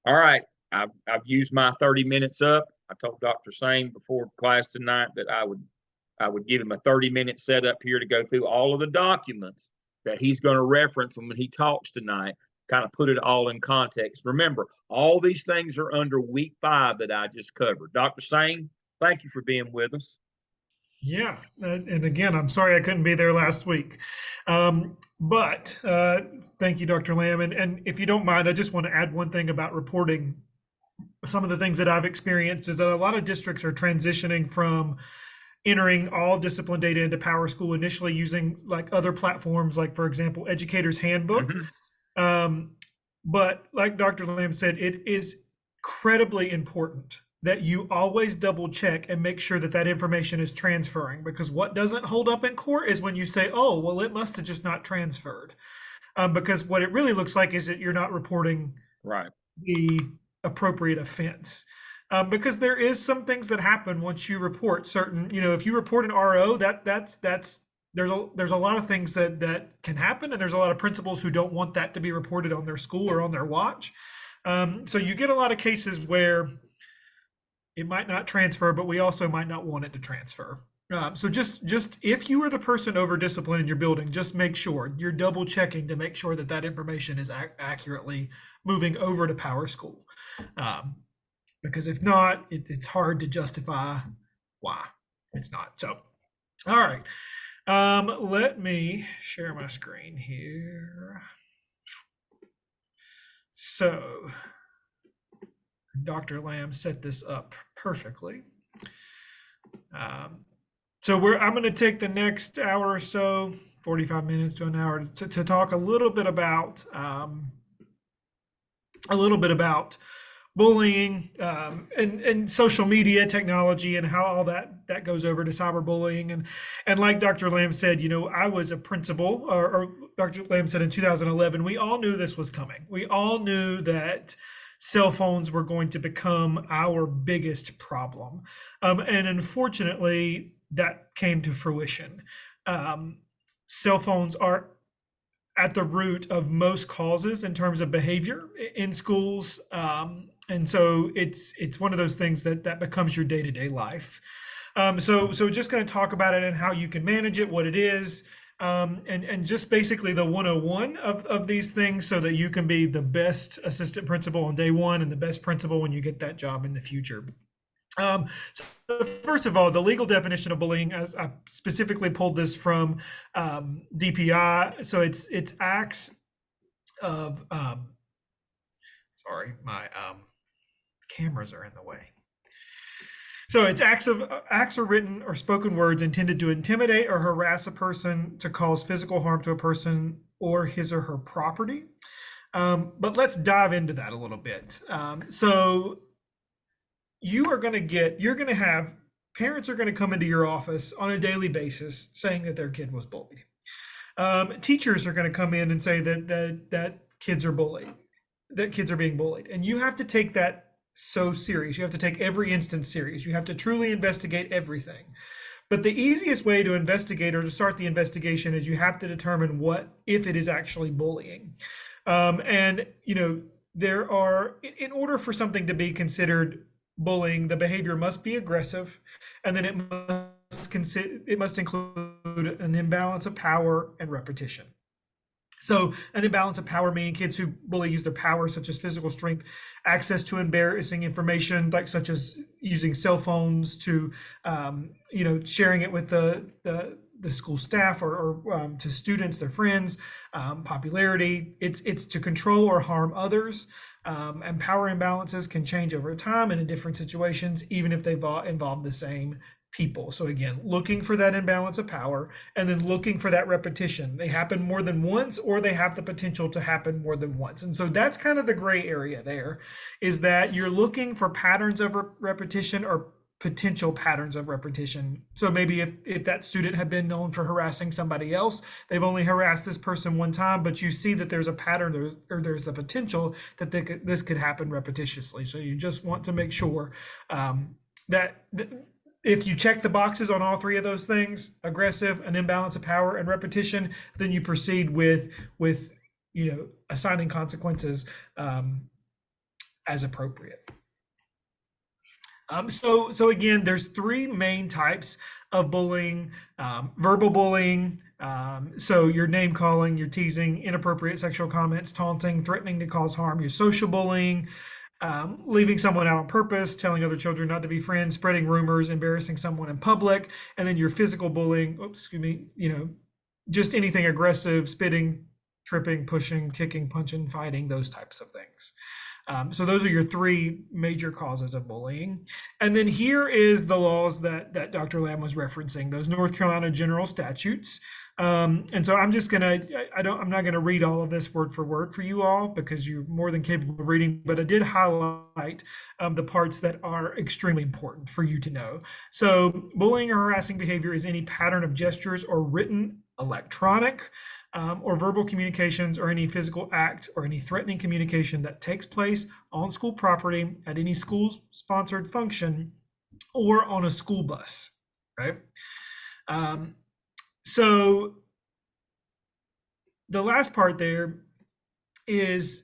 All right, I've used my 30 minutes up. I told Dr. Sane before class tonight that I would give him a 30-minute setup here to go through all of the documents that he's going to reference when he talks tonight, kind of put it all in context. Remember, all these things are under week 5 that I just covered. Dr. Sane, thank you for being with us. Yeah, and again, I'm sorry I couldn't be there last week. But thank you, Dr. Lamb. And if you don't mind, I just want to add one thing about reporting. Some of the things that I've experienced is that a lot of districts are transitioning from entering all discipline data into PowerSchool, initially using like other platforms, like for example, Educator's Handbook. But like Dr. Lamb said, it is incredibly important that you always double check and make sure that that information is transferring, because what doesn't hold up in court is when you say, oh, well, it must have just not transferred. Because what it really looks like is that you're not reporting Right. the appropriate offense. Because there is some things that happen once you report certain, if you report an RO, there's a lot of things that can happen, and there's a lot of principals who don't want that to be reported on their school or on their watch. So you get a lot of cases where it might not transfer, but we also might not want it to transfer. So just if you are the person over discipline in your building, just make sure you're double checking to make sure that that information is accurately moving over to PowerSchool. Because if not, it's hard to justify why it's not. So, all right. Let me share my screen here. So, Dr. Lamb set this up perfectly. So I'm going to take the next hour or so, 45 minutes to an hour, to talk a little bit about bullying and social media technology, and how all that goes over to cyberbullying. And like Dr. Lamb said, I was a principal, or Dr. Lamb said in 2011, we all knew this was coming. We all knew that cell phones were going to become our biggest problem. And unfortunately, that came to fruition. Cell phones are at the root of most causes in terms of behavior in schools. And so it's one of those things that becomes your day-to-day life. So just going to talk about it and how you can manage it, what it is, and just basically the 101 of these things, so that you can be the best assistant principal on day one and the best principal when you get that job in the future. So first of all, the legal definition of bullying, as I specifically pulled this from DPI. So it's acts of sorry, my cameras are in the way. So it's acts or written or spoken words intended to intimidate or harass a person, to cause physical harm to a person or his or her property. But let's dive into that a little bit. So you're going to have parents are going to come into your office on a daily basis saying that their kid was bullied. Teachers are going to come in and say that kids are bullied, that kids are being bullied. And you have to take that so serious. You have to take every instance serious. You have to truly investigate everything. But the easiest way to investigate, or to start the investigation, is you have to determine if it is actually bullying. And there are, in order for something to be considered bullying, the behavior must be aggressive, and then it must include an imbalance of power and repetition. So an imbalance of power meaning kids who bully use their power, such as physical strength, access to embarrassing information, such as using cell phones, to sharing it with the school staff or to students, their friends, popularity. It's to control or harm others. And power imbalances can change over time and in different situations, even if they involve the same people. So again, looking for that imbalance of power, and then looking for that repetition. They happen more than once, or they have the potential to happen more than once. And so that's kind of the gray area there, is that you're looking for patterns of repetition, or potential patterns of repetition. So maybe if that student had been known for harassing somebody else, they've only harassed this person one time, but you see that there's a pattern or there's the potential that this could happen repetitiously. So you just want to make sure that if you check the boxes on all three of those things, aggressive, an imbalance of power, and repetition, then you proceed with assigning consequences as appropriate. So again, there's three main types of bullying: verbal bullying, so your name calling, your teasing, inappropriate sexual comments, taunting, threatening to cause harm; your social bullying, leaving someone out on purpose, telling other children not to be friends, spreading rumors, embarrassing someone in public; and then your physical bullying, just anything aggressive, spitting, tripping, pushing, kicking, punching, fighting, those types of things. So those are your three major causes of bullying. And then here is the laws that Dr. Lamb was referencing, those North Carolina general statutes. And so I'm not gonna read all of this word for word for you all, because you're more than capable of reading, but I did highlight the parts that are extremely important for you to know. So bullying or harassing behavior is any pattern of gestures or written, electronic, or verbal communications, or any physical act or any threatening communication that takes place on school property, at any school-sponsored function, or on a school bus, right? So the last part there is,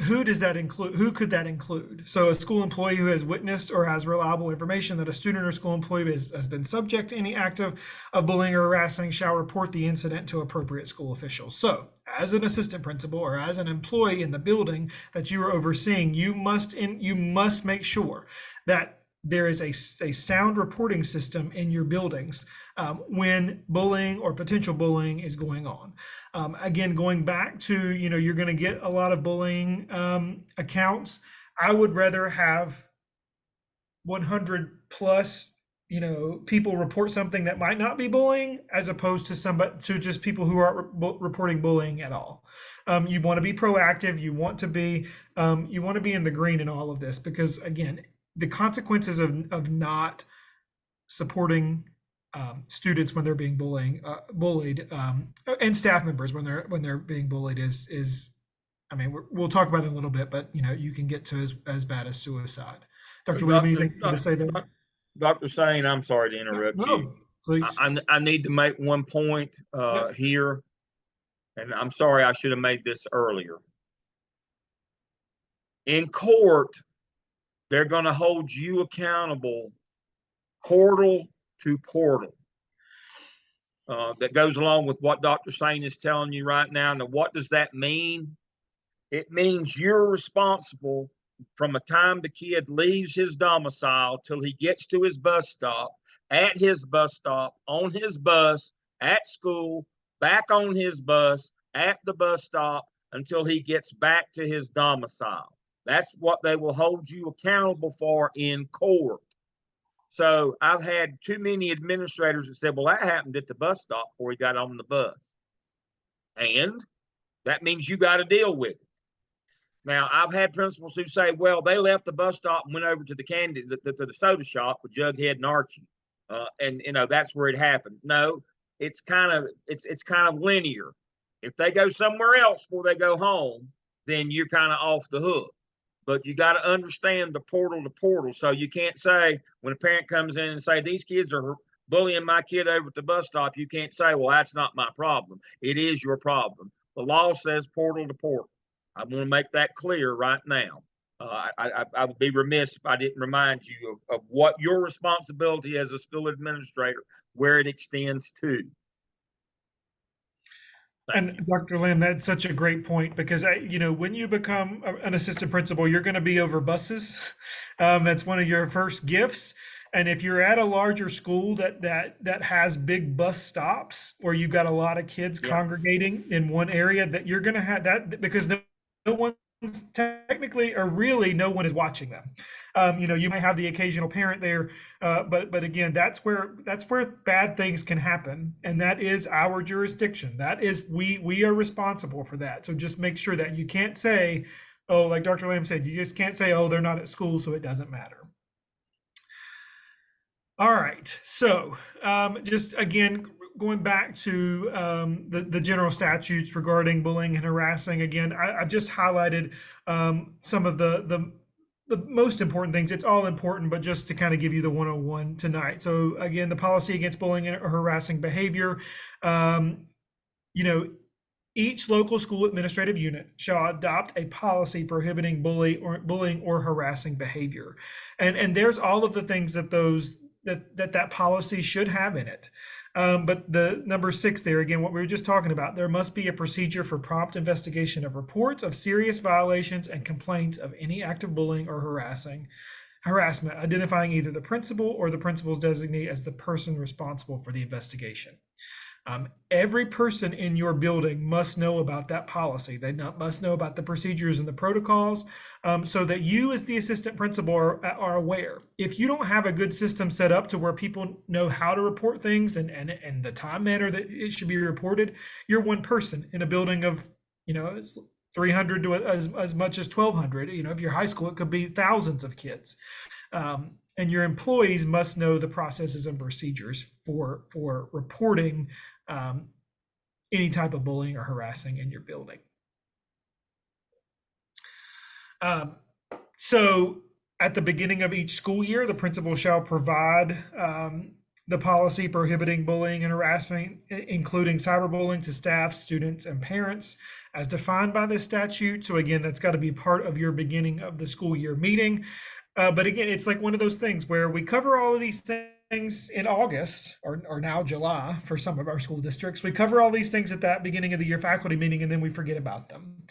who does that include? Who could that include? So a school employee who has witnessed or has reliable information that a student or school employee has been subject to any act of bullying or harassing shall report the incident to appropriate school officials. So as an assistant principal or as an employee in the building that you are overseeing, you must make sure that there is a sound reporting system in your buildings when bullying or potential bullying is going on. Again, going back to, you're going to get a lot of bullying accounts. I would rather have 100 plus, people report something that might not be bullying, as opposed to just people who aren't reporting bullying at all. You want to be proactive. You want to be in the green in all of this, because again, the consequences of not supporting students when they're being bullied, and staff members when they're being bullied is we'll talk about it in a little bit, but you can get to as bad as suicide. Dr. William, anything you want to say there? Dr. Sane, I'm sorry to interrupt you. Please. I need to make one point here, and I'm sorry, I should have made this earlier. In court, they're going to hold you accountable portal to portal. That goes along with what Dr. Sane is telling you right now. Now, what does that mean? It means you're responsible from the time the kid leaves his domicile till he gets to his bus stop, at his bus stop, on his bus, at school, back on his bus, at the bus stop, until he gets back to his domicile. That's what they will hold you accountable for in court. So I've had too many administrators that said, well, that happened at the bus stop before he got on the bus. And that means you got to deal with it. Now, I've had principals who say, well, they left the bus stop and went over to the soda shop with Jughead and Archie. And that's where it happened. No, it's kind of linear. If they go somewhere else before they go home, then you're kind of off the hook. But you got to understand the portal to portal. So you can't say, when a parent comes in and say, these kids are bullying my kid over at the bus stop, you can't say, well, that's not my problem. It is your problem. The law says portal to portal. I want to make that clear right now. I would be remiss if I didn't remind you of what your responsibility as a school administrator, where it extends to. And Dr. Lamb, that's such a great point, because when you become an assistant principal, you're going to be over buses. That's one of your first gifts. And if you're at a larger school that has big bus stops where you've got a lot of kids congregating in one area, that you're going to have that, because no one's technically, or really no one is watching them. You might have the occasional parent there, but again, that's where bad things can happen, and that is our jurisdiction. That is, we are responsible for that. So just make sure that you can't say, oh, like Dr. Lamb said, you just can't say, oh, they're not at school, so it doesn't matter. All right. So, just again, going back to the general statutes regarding bullying and harassing. Again, I just highlighted some of the most important things. It's all important, but just to kind of give you the 101 tonight. So, again, the policy against bullying or harassing behavior. Um, you know, each local school administrative unit shall adopt a policy prohibiting bullying or harassing behavior. And there's all of the things that that policy should have in it. But the number 6 there, again, what we were just talking about, there must be a procedure for prompt investigation of reports of serious violations and complaints of any act of bullying or harassment, identifying either the principal or the principal's designee as the person responsible for the investigation. Every person in your building must know about that policy. They must know about the procedures and the protocols, so that you as the assistant principal are aware. If you don't have a good system set up to where people know how to report things and the time manner that it should be reported, you're one person in a building of, it's 300 to as much as 1,200. If you're high school, it could be thousands of kids. And your employees must know the processes and procedures for reporting any type of bullying or harassing in your building. So at the beginning of each school year, the principal shall provide the policy prohibiting bullying and harassment, including cyberbullying, to staff, students, and parents as defined by this statute. So again, that's got to be part of your beginning of the school year meeting. But again, it's like one of those things where we cover all of these things in August or now July for some of our school districts. We cover all these things at that beginning of the year faculty meeting, and then we forget about them.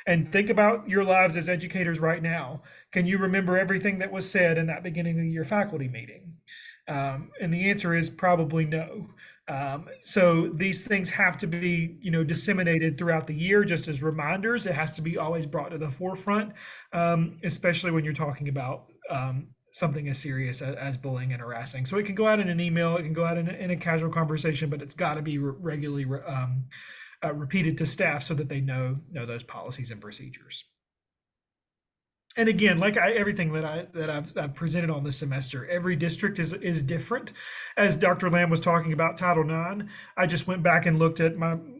And think about your lives as educators right now. Can you remember everything that was said in that beginning of the year faculty meeting? And the answer is probably no. So these things have to be, disseminated throughout the year just as reminders. It has to be always brought to the forefront, especially when you're talking about something as serious as bullying and harassing. So it can go out in an email, it can go out in a casual conversation, but it's got to be regularly repeated to staff so that they know those policies and procedures. And again, like everything that I've presented on this semester, every district is different. As Dr. Lamb was talking about Title IX, I just went back and looked at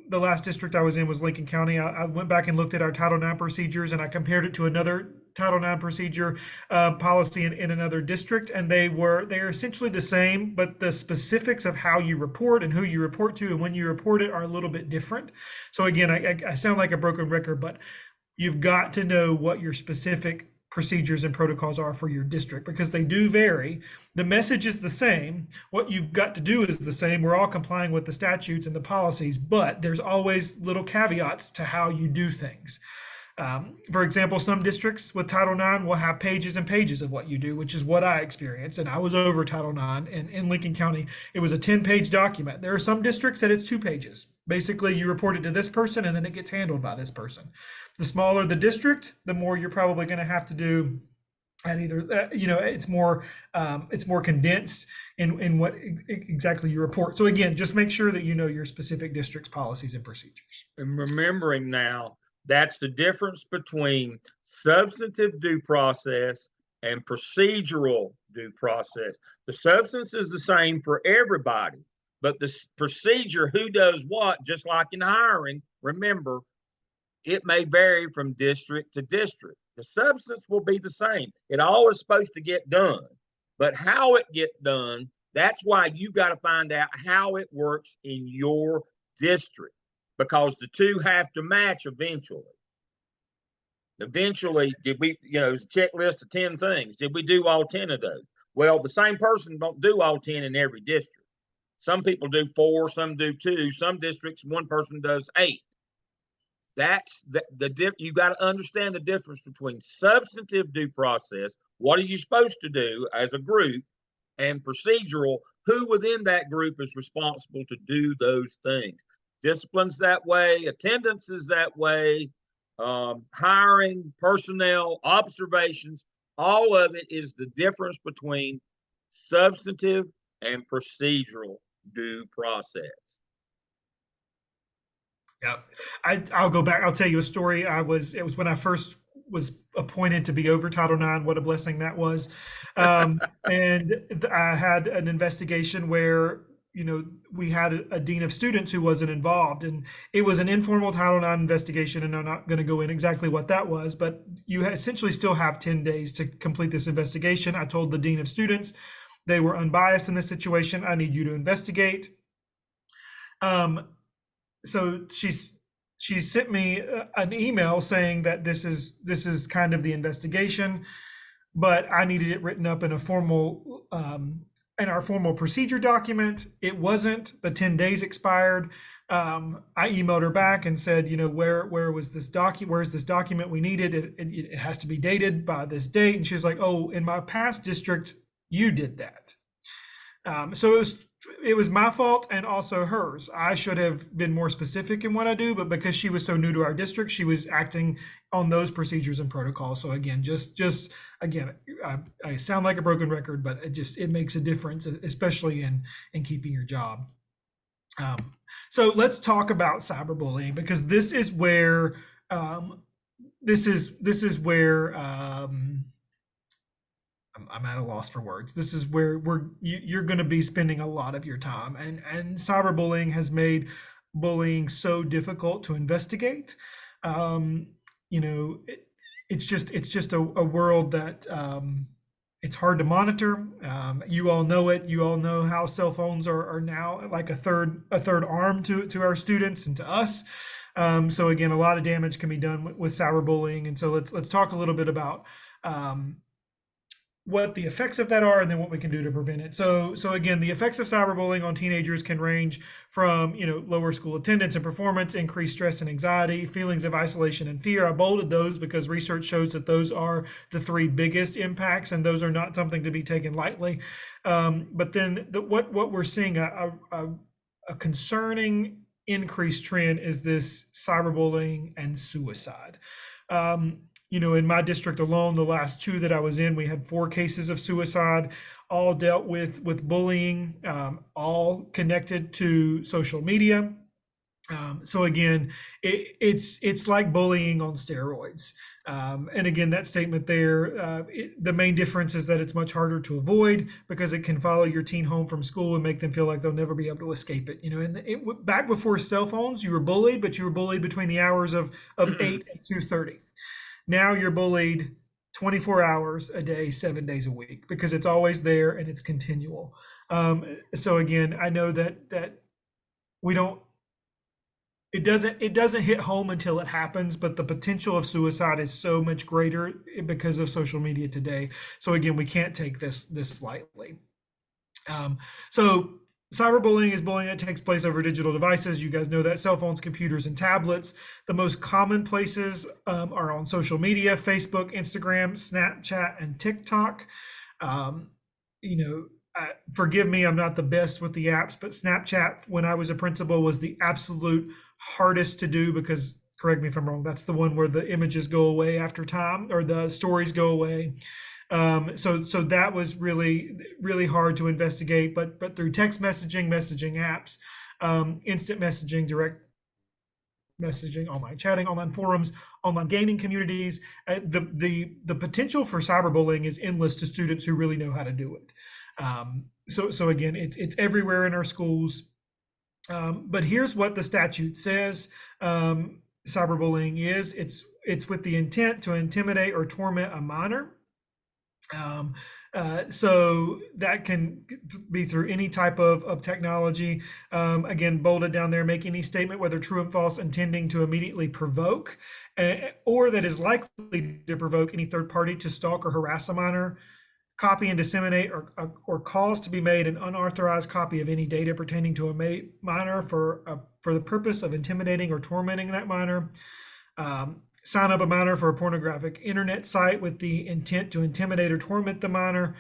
the last district I was in was Lincoln County. I went back and looked at our Title IX procedures, and I compared it to another Title IX procedure policy in another district, and they are essentially the same, but the specifics of how you report and who you report to and when you report it are a little bit different. So again, I sound like a broken record, but you've got to know what your specific procedures and protocols are for your district, because they do vary. The message is the same. What you've got to do is the same. We're all complying with the statutes and the policies, but there's always little caveats to how you do things. For example, some districts with Title IX will have pages and pages of what you do, which is what I experienced. And I was over Title IX in Lincoln County. It was a 10-page document. There are some districts that it's 2 pages. Basically, you report it to this person and then it gets handled by this person. The smaller the district, the more you're probably going to have to do. And either, it's more condensed in what exactly you report. So again, just make sure that you know your specific district's policies and procedures. And remembering now, that's the difference between substantive due process and procedural due process. The substance is the same for everybody, but the procedure, who does what, just like in hiring, remember, it may vary from district to district. The substance will be the same. It all is supposed to get done, but how it gets done, that's why you got to find out how it works in your district, because the two have to match eventually. Eventually, did we, it's a checklist of 10 things. Did we do all 10 of those? Well, the same person don't do all 10 in every district. Some people do 4, some do 2, some districts, one person does 8. That's you got to understand the difference between substantive due process, what are you supposed to do as a group, and procedural, who within that group is responsible to do those things. Discipline's that way, attendance is that way, hiring, personnel, observations, all of it is the difference between substantive and procedural due process. Yeah, I'll go back. I'll tell you a story. It was when I first was appointed to be over Title IX. What a blessing that was. I had an investigation where, we had a dean of students who wasn't involved, and it was an informal Title IX investigation. And I'm not going to go in exactly what that was, but you essentially still have 10 days to complete this investigation. I told the dean of students, they were unbiased in this situation. I need you to investigate. So she sent me an email saying that this is kind of the investigation, but I needed it written up in a formal in our formal procedure document. It wasn't. The 10 days expired. I emailed her back and said, where was this document? Where's this document? We need it. It has to be dated by this date. And she was like, oh, in my past district, you did that. So it was my fault and also hers. I should have been more specific in what I do, but because she was so new to our district, she was acting on those procedures and protocols. So again, just again, I sound like a broken record, but it makes a difference, especially in keeping your job. So let's talk about cyberbullying, because this is where I'm at a loss for words. This is where you're going to be spending a lot of your time, and cyberbullying has made bullying so difficult to investigate. It's just a world that it's hard to monitor. You all know it. You all know how cell phones are now like a third arm to our students and to us. So again, a lot of damage can be done with cyberbullying, and so let's talk a little bit about what the effects of that are, and then what we can do to prevent it. So again, the effects of cyberbullying on teenagers can range from, lower school attendance and performance, increased stress and anxiety, feelings of isolation and fear. I bolded those because research shows that those are the 3 biggest impacts, and those are not something to be taken lightly. But then what we're seeing, a concerning increased trend is this cyberbullying and suicide. In my district alone, the last 2 that I was in, we had 4 cases of suicide, all dealt with bullying, all connected to social media. So again, it's like bullying on steroids. And again, that statement there, the main difference is that it's much harder to avoid, because it can follow your teen home from school and make them feel like they'll never be able to escape it. And back before cell phones, you were bullied, but you were bullied between the hours of 8 and 2:30. Now you're bullied 24 hours a day, 7 days a week, because it's always there and it's continual. So again, I know that we don't, it doesn't hit home until it happens, but the potential of suicide is so much greater because of social media today. So again, we can't take this lightly. So cyberbullying is bullying that takes place over digital devices. You guys know that: cell phones, computers, and tablets. The most common places are on social media: Facebook, Instagram, Snapchat, and TikTok. Forgive me, I'm not the best with the apps, but Snapchat, when I was a principal, was the absolute hardest to do, because, correct me if I'm wrong, that's the one where the images go away after time, or the stories go away. So that was really, really hard to investigate, but through text messaging apps, instant messaging, direct messaging, online chatting, online forums, online gaming communities, the potential for cyberbullying is endless to students who really know how to do it. So again, it's everywhere in our schools. But here's what the statute says. Cyberbullying is, it's with the intent to intimidate or torment a minor. So that can be through any type of technology. Again, bolded down there: make any statement, whether true and false, intending to immediately provoke, or that is likely to provoke any third party to stalk or harass a minor. Copy and disseminate or cause to be made an unauthorized copy of any data pertaining to a minor for the purpose of intimidating or tormenting that minor. Sign up a minor for a pornographic internet site with the intent to intimidate or torment the minor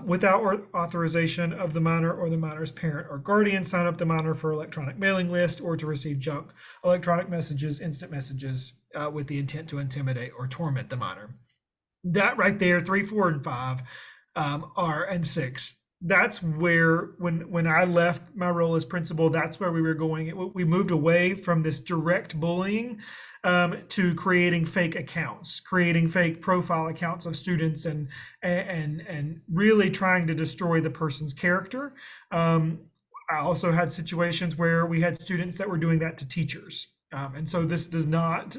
without authorization of the minor or the minor's parent or guardian. Sign up the minor for electronic mailing list or to receive junk electronic messages, instant messages with the intent to intimidate or torment the minor. That right there, 3, 4, and 5 and 6. That's where, when I left my role as principal, that's where we were going. We moved away from this direct bullying to creating fake accounts, creating fake profile accounts of students, and really trying to destroy the person's character. I also had situations where we had students that were doing that to teachers. And so this does not,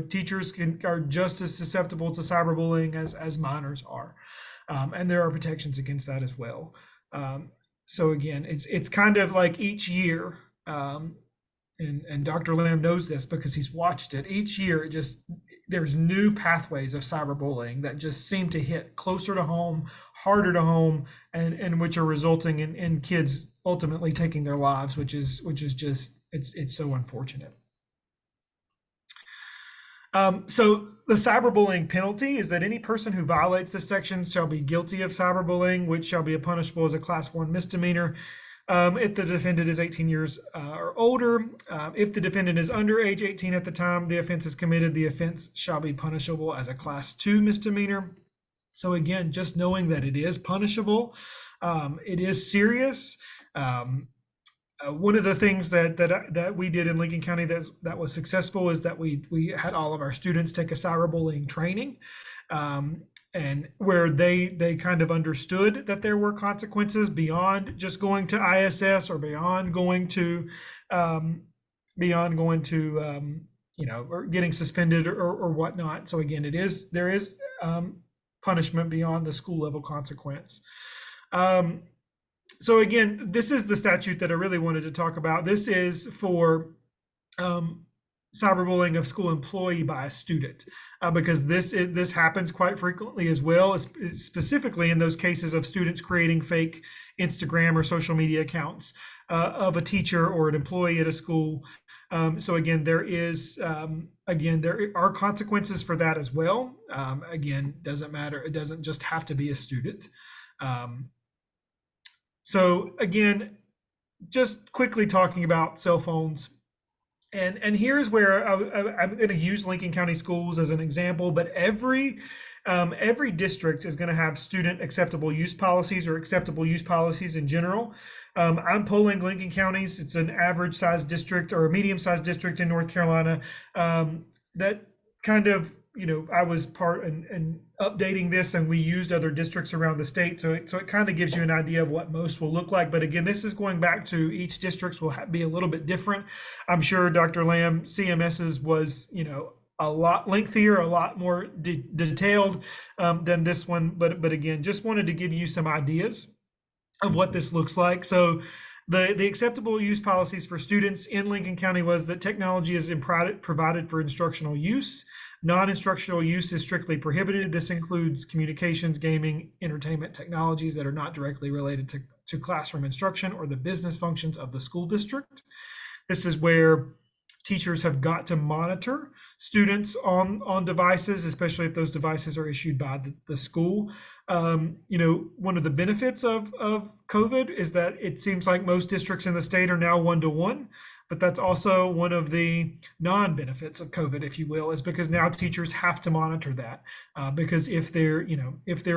teachers are just as susceptible to cyberbullying as minors are. And there are protections against that as well. So again, it's kind of like each year, and Dr. Lamb knows this because he's watched it. Each year, there's new pathways of cyberbullying that just seem to hit closer to home, harder to home, and which are resulting in kids ultimately taking their lives, which is just it's so unfortunate. So the cyberbullying penalty is that any person who violates this section shall be guilty of cyberbullying, which shall be punishable as a Class 1 misdemeanor if the defendant is 18 years or older. If the defendant is under age 18 at the time the offense is committed, the offense shall be punishable as a Class 2 misdemeanor. So again, just knowing that it is punishable, it is serious. One of the things that we did in Lincoln County that was successful is that we had all of our students take a cyberbullying training, and where they kind of understood that there were consequences beyond just going to ISS or beyond going to or getting suspended or whatnot. So again, there is punishment beyond the school level consequence. So again, this is the statute that I really wanted to talk about. This is for cyberbullying of school employee by a student, because this happens quite frequently as well, specifically in those cases of students creating fake Instagram or social media accounts of a teacher or an employee at a school. So again, there are consequences for that as well. Again, doesn't matter. It doesn't just have to be a student. So again, just quickly talking about cell phones, and here's where I'm going to use Lincoln County Schools as an example, but every district is going to have student acceptable use policies or acceptable use policies in general. I'm pulling Lincoln County's. It's an average sized district or a medium sized district in North Carolina. That kind of, I was part in updating this, and we used other districts around the state. So it kind of gives you an idea of what most will look like. But again, this is going back to each district will be a little bit different. I'm sure Dr. Lamb, CMS's was, a lot lengthier, a lot more detailed than this one. But again, just wanted to give you some ideas of what this looks like. So the acceptable use policies for students in Lincoln County was that technology is provided for instructional use. Non-instructional use is strictly prohibited. This includes communications, gaming, entertainment technologies that are not directly related to classroom instruction or the business functions of the school district. This is where teachers have got to monitor students on devices, especially if those devices are issued by the school. One of the benefits of COVID is that it seems like most districts in the state are now 1-to-1. But that's also one of the non-benefits of COVID, if you will, is because now teachers have to monitor that, because if there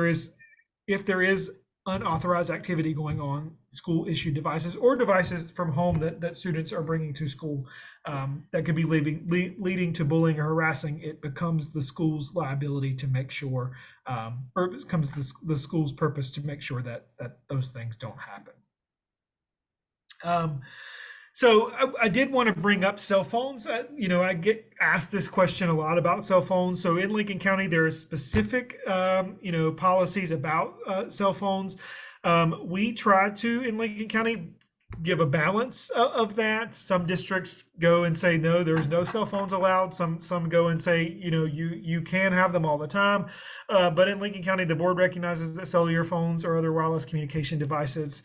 is unauthorized activity going on, school issued devices or devices from home that students are bringing to school, that could be leading to bullying or harassing, it becomes the school's liability to make sure, or it becomes the school's purpose to make sure that those things don't happen. So I did want to bring up cell phones. I get asked this question a lot about cell phones. So in Lincoln County, there are specific, policies about cell phones. We try to, in Lincoln County, give a balance of that. Some districts go and say, no, there's no cell phones allowed. Some go and say, you can have them all the time. But in Lincoln County, the board recognizes that cellular phones or other wireless communication devices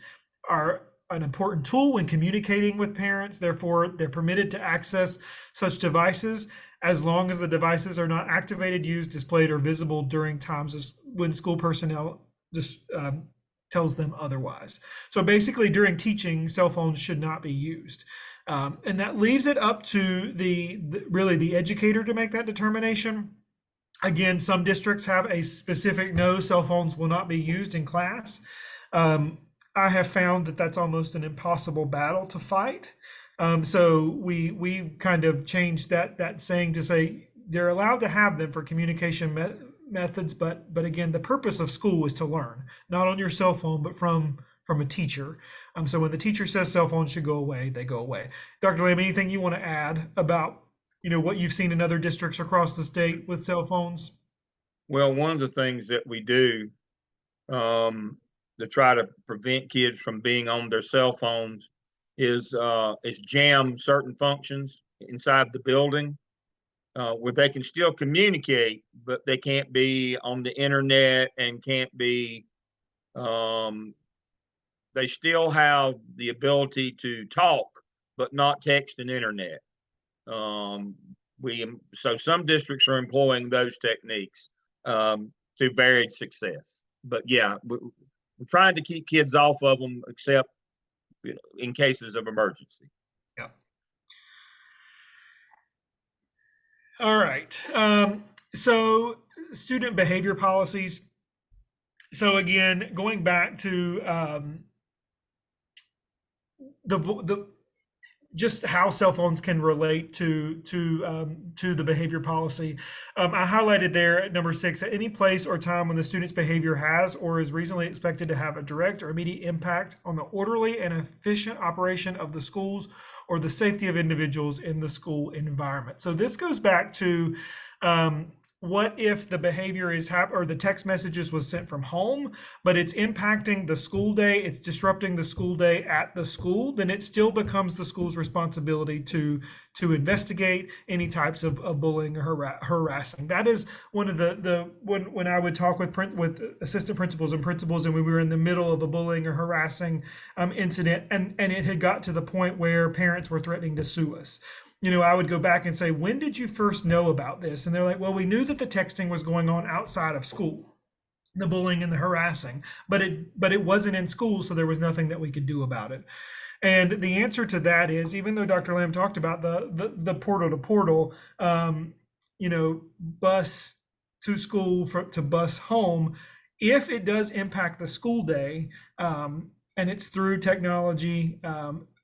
are an important tool when communicating with parents. Therefore, they're permitted to access such devices as long as the devices are not activated, used, displayed, or visible during times when school personnel just tells them otherwise. So basically, during teaching, cell phones should not be used. And that leaves it up to the educator to make that determination. Again, some districts have a specific no, cell phones will not be used in class. I have found that that's almost an impossible battle to fight. So we kind of changed that saying to say they're allowed to have them for communication methods, but again, the purpose of school is to learn, not on your cell phone, but from a teacher. So when the teacher says cell phones should go away, they go away. Dr. Lamb, anything you want to add about what you've seen in other districts across the state with cell phones? Well, one of the things that we do to try to prevent kids from being on their cell phones is jam certain functions inside the building where they can still communicate, but they can't be on the internet and can't be. They still have the ability to talk, but not text and internet. So some districts are employing those techniques to varied success. But yeah, we're trying to keep kids off of them, except in cases of emergency. Yeah. All right. So student behavior policies. So again, going back to the just how cell phones can relate to the behavior policy. I highlighted there at number 6, at any place or time when the student's behavior has or is reasonably expected to have a direct or immediate impact on the orderly and efficient operation of the schools or the safety of individuals in the school environment. So this goes back to what if the behavior is or the text messages was sent from home, but it's impacting the school day, it's disrupting the school day at the school, then it still becomes the school's responsibility to investigate any types of bullying or harassing. That is one of the when I would talk with assistant principals and principals, and we were in the middle of a bullying or harassing incident, and it had got to the point where parents were threatening to sue us. I would go back and say, when did you first know about this? And they're like, well, we knew that the texting was going on outside of school, the bullying and the harassing, but it wasn't in school, so there was nothing that we could do about it. And the answer to that is, even though Dr. Lamb talked about the portal to portal, bus to school to bus home, if it does impact the school day, and it's through technology,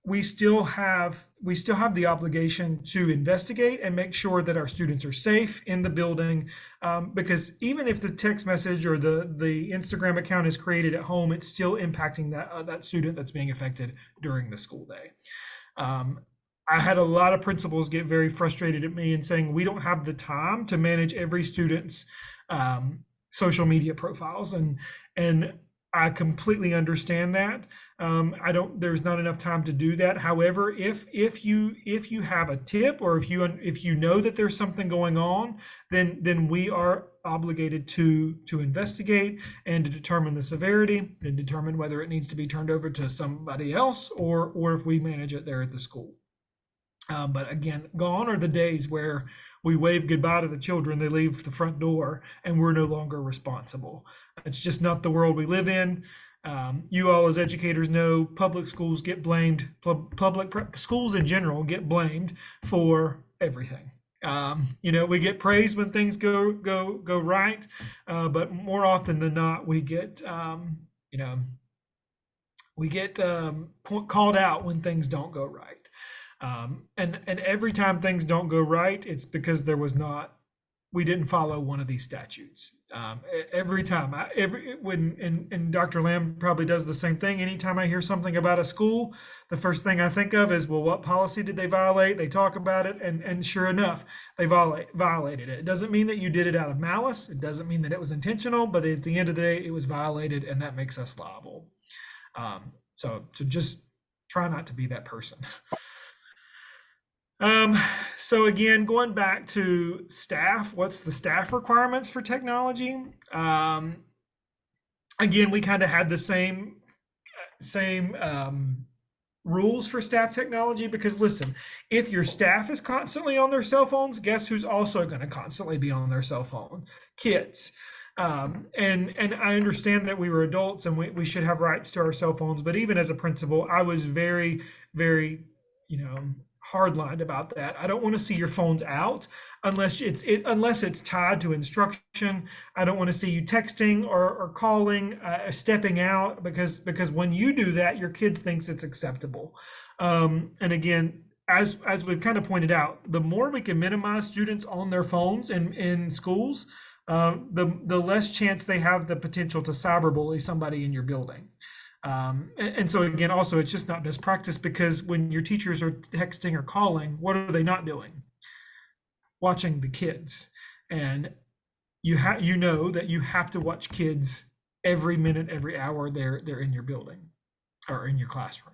we still have the obligation to investigate and make sure that our students are safe in the building, because even if the text message or the Instagram account is created at home, it's still impacting that student that's being affected during the school day. I had a lot of principals get very frustrated at me and saying, we don't have the time to manage every student's social media profiles, and I completely understand that. There's not enough time to do that. However, if you have a tip, or if you know that there's something going on, then we are obligated to investigate and to determine the severity, and determine whether it needs to be turned over to somebody else, or if we manage it there at the school. But again, gone are the days where we wave goodbye to the children, they leave the front door, and we're no longer responsible. It's just not the world we live in. You all as educators know, public schools get blamed, schools in general get blamed for everything. We get praised when things go right, but more often than not, we get called out when things don't go right. And every time things don't go right, it's because we didn't follow one of these statutes. Every time, and Dr. Lamb probably does the same thing. Anytime I hear something about a school, the first thing I think of is, well, what policy did they violate? They talk about it, and sure enough, they violated it. It doesn't mean that you did it out of malice. It doesn't mean that it was intentional, but at the end of the day, it was violated, and that makes us liable. So just try not to be that person. So again, going back to staff, what's the staff requirements for technology? Again, we kind of had the same rules for staff technology, because listen, if your staff is constantly on their cell phones, guess who's also going to constantly be on their cell phone? Kids. And I understand that we were adults and we should have rights to our cell phones, but even as a principal, I was very, very, hardlined about that. I don't want to see your phones out unless it's tied to instruction. I don't want to see you texting or calling, stepping out, because when you do that, your kids thinks it's acceptable. And again, as we've kind of pointed out, the more we can minimize students on their phones in schools, the less chance they have the potential to cyberbully somebody in your building. And so again, also, it's just not best practice, because when your teachers are texting or calling, what are they not doing? Watching the kids. And you know that you have to watch kids every minute, every hour they're in your building or in your classroom.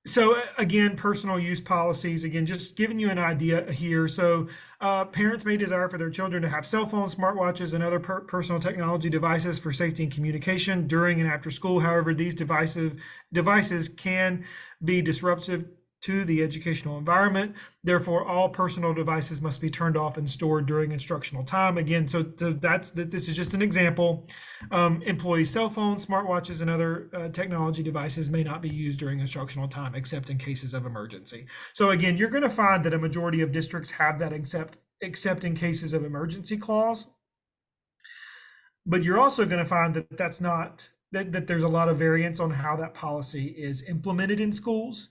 So again, personal use policies, again, just giving you an idea here. So parents may desire for their children to have cell phones, smartwatches, and other personal technology devices for safety and communication during and after school. However, these devices can be disruptive to the educational environment. Therefore, all personal devices must be turned off and stored during instructional time. Again, so this is just an example. Employee cell phones, smartwatches, and other technology devices may not be used during instructional time, except in cases of emergency. So again, you're going to find that a majority of districts have that except in cases of emergency clause. But you're also going to find that that's not that there's a lot of variance on how that policy is implemented in schools.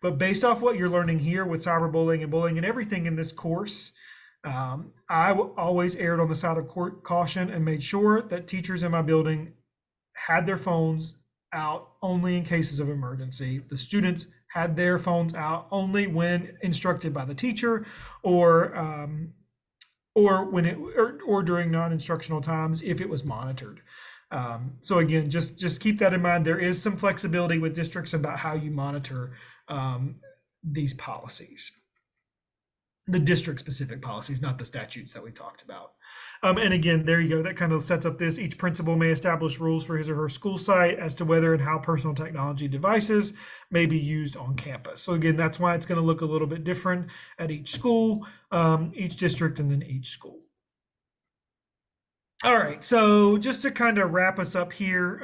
But based off what you're learning here with cyberbullying and bullying and everything in this course, I always erred on the side of caution and made sure that teachers in my building had their phones out only in cases of emergency. The students had their phones out only when instructed by the teacher, or during non-instructional times if it was monitored. So again, just keep that in mind. There is some flexibility with districts about how you monitor these policies, the district specific policies, not the statutes that we talked about. And again, there you go. That kind of sets up this. Each principal may establish rules for his or her school site as to whether and how personal technology devices may be used on campus. So again, that's why it's going to look a little bit different at each school, each district, and then each school. All right, so just to kind of wrap us up here,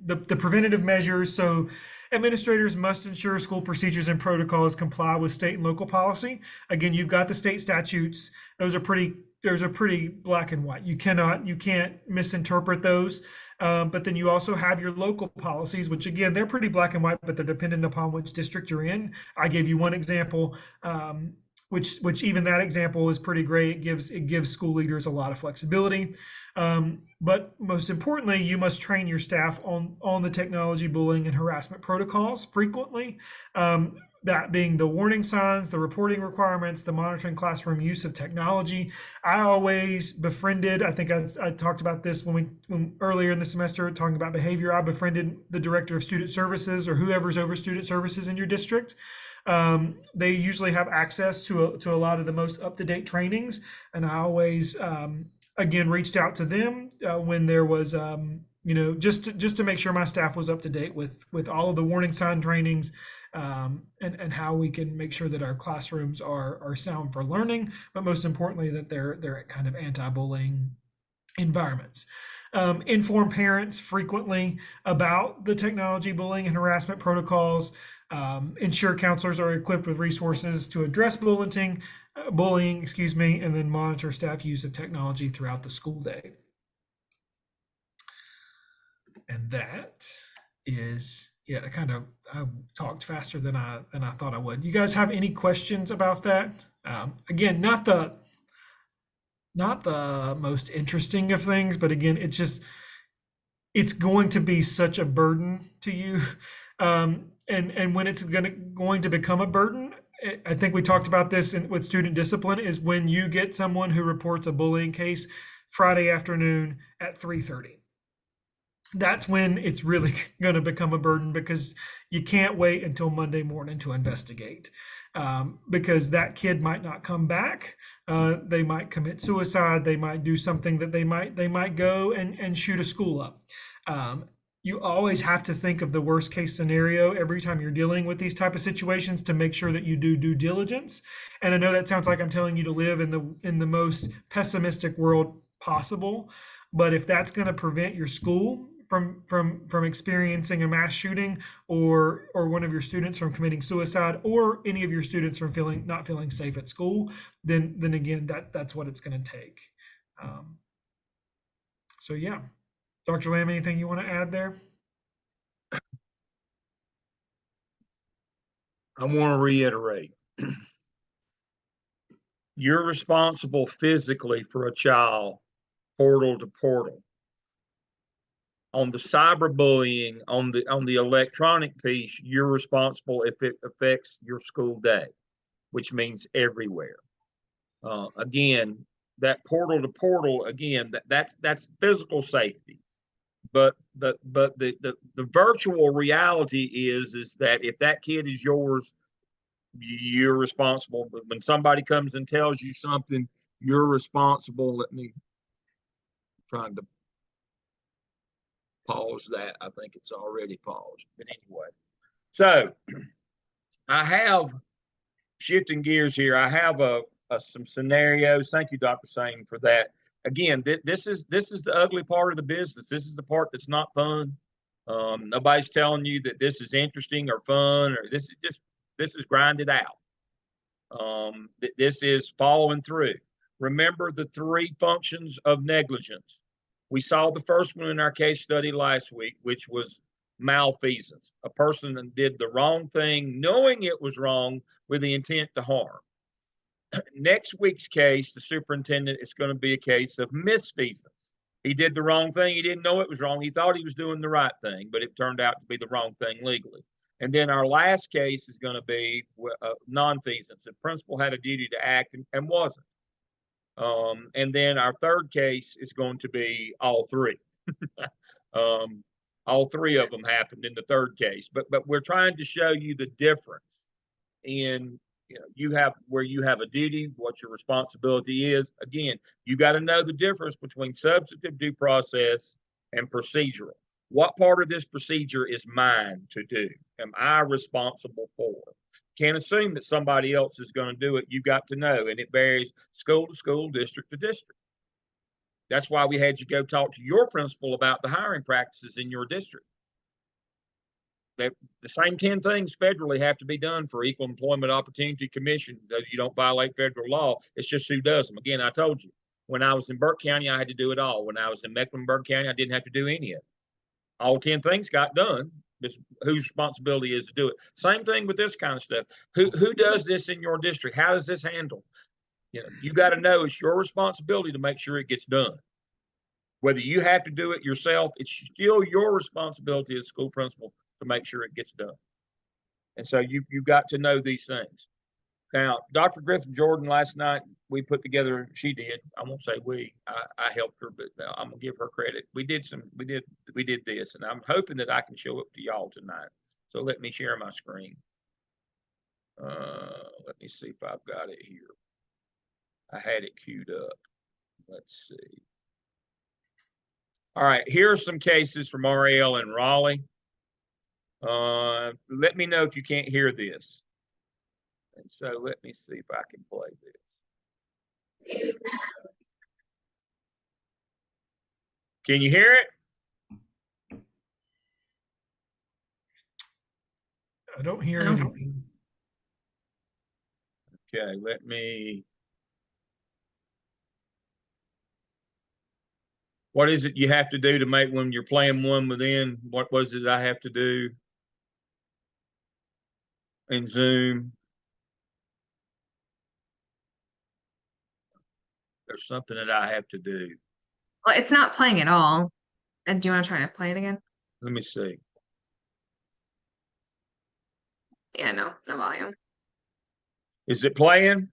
the preventative measures. So administrators must ensure school procedures and protocols comply with state and local policy. Again, you've got the state statutes. Those are pretty black and white. You can't misinterpret those. But then you also have your local policies, which again, they're pretty black and white, but they're dependent upon which district you're in. I gave you one example, which even that example is pretty great. It gives school leaders a lot of flexibility. But most importantly, you must train your staff on the technology bullying and harassment protocols frequently. That being the warning signs, the reporting requirements, the monitoring classroom use of technology. I always befriended, I think I talked about this when earlier in the semester talking about behavior. I befriended the director of student services or whoever's over student services in your district. They usually have access to a lot of the most up-to-date trainings, and I always again reached out to them when there was just to make sure my staff was up to date with all of the warning sign trainings, and how we can make sure that our classrooms are sound for learning, but most importantly that they're kind of anti-bullying environments. Inform parents frequently about the technology bullying and harassment protocols. Ensure counselors are equipped with resources to address bullying, and then monitor staff use of technology throughout the school day. And that is, I talked faster than I thought I would. You guys have any questions about that? Again, not the most interesting of things, but again, it's going to be such a burden to you. And when it's going to become a burden, I think we talked about this with student discipline, is when you get someone who reports a bullying case Friday afternoon at 3:30. That's when it's really going to become a burden, because you can't wait until Monday morning to investigate, because that kid might not come back. They might commit suicide. They might do something that they might go and shoot a school up. You always have to think of the worst case scenario every time you're dealing with these type of situations to make sure that you do due diligence. And I know that sounds like I'm telling you to live in the most pessimistic world possible, but if that's going to prevent your school from experiencing a mass shooting, or one of your students from committing suicide, or any of your students from not feeling safe at school, then again, that's what it's going to take. So yeah. Dr. Lamb, anything you want to add there? I want to reiterate. You're responsible physically for a child portal to portal. On the cyberbullying, on the electronic piece, you're responsible if it affects your school day, which means everywhere. Again, that portal to portal, again, that's physical safety. But the virtual reality is that if that kid is yours, you're responsible. But when somebody comes and tells you something, you're responsible. Let me trying to pause that. I think it's already paused. But anyway, so I have shifting gears here. I have some scenarios. Thank you, Dr. Singh, for that. Again, this is the ugly part of the business. This is the part that's not fun. Nobody's telling you that this is interesting or fun, or this is grinded out. This is following through. Remember the 3 functions of negligence. We saw the first one in our case study last week, which was malfeasance. A person did the wrong thing, knowing it was wrong with the intent to harm. Next week's case, the superintendent, is going to be a case of misfeasance. He did the wrong thing. He didn't know it was wrong. He thought he was doing the right thing, but it turned out to be the wrong thing legally. And then our last case is going to be nonfeasance. The principal had a duty to act and wasn't. And then our third case is going to be all 3. All 3 of them happened in the third case. But we're trying to show you the difference in, you have a duty, what your responsibility is. Again, you got to know the difference between substantive due process and procedural. What part of this procedure is mine to do? Am I responsible for? Can't assume that somebody else is going to do it. You've got to know, and it varies school to school, district to district. That's why we had you go talk to your principal about the hiring practices in your district. The same 10 things federally have to be done for Equal Employment Opportunity Commission. You don't violate federal law. It's just who does them. Again, I told you, when I was in Burke County, I had to do it all. When I was in Mecklenburg County, I didn't have to do any of it. All 10 things got done. It's whose responsibility is to do it. Same thing with this kind of stuff. Who does this in your district? How does this handle? You got to know it's your responsibility to make sure it gets done. Whether you have to do it yourself, it's still your responsibility as school principal to make sure it gets done. And so you've got to know these things. Now, Dr. Griffin Jordan last night, we put together, she did, I won't say we, I helped her, but I'm gonna give her credit. We did this, and I'm hoping that I can show it to y'all tonight. So let me share my screen. Let me see if I've got it here. I had it queued up. Let's see. All right, here are some cases from RAL in Raleigh. Let me know if you can't hear this. And so let me see if I can play this. Can you hear it? I don't hear anything. Okay, let me. What is it you have to do to make when you're playing one within? What was it I have to do in Zoom? There's something that I have to do. Well, it's not playing at all. And do you want to try to play it again? Let me see. Yeah, no volume. Is it playing?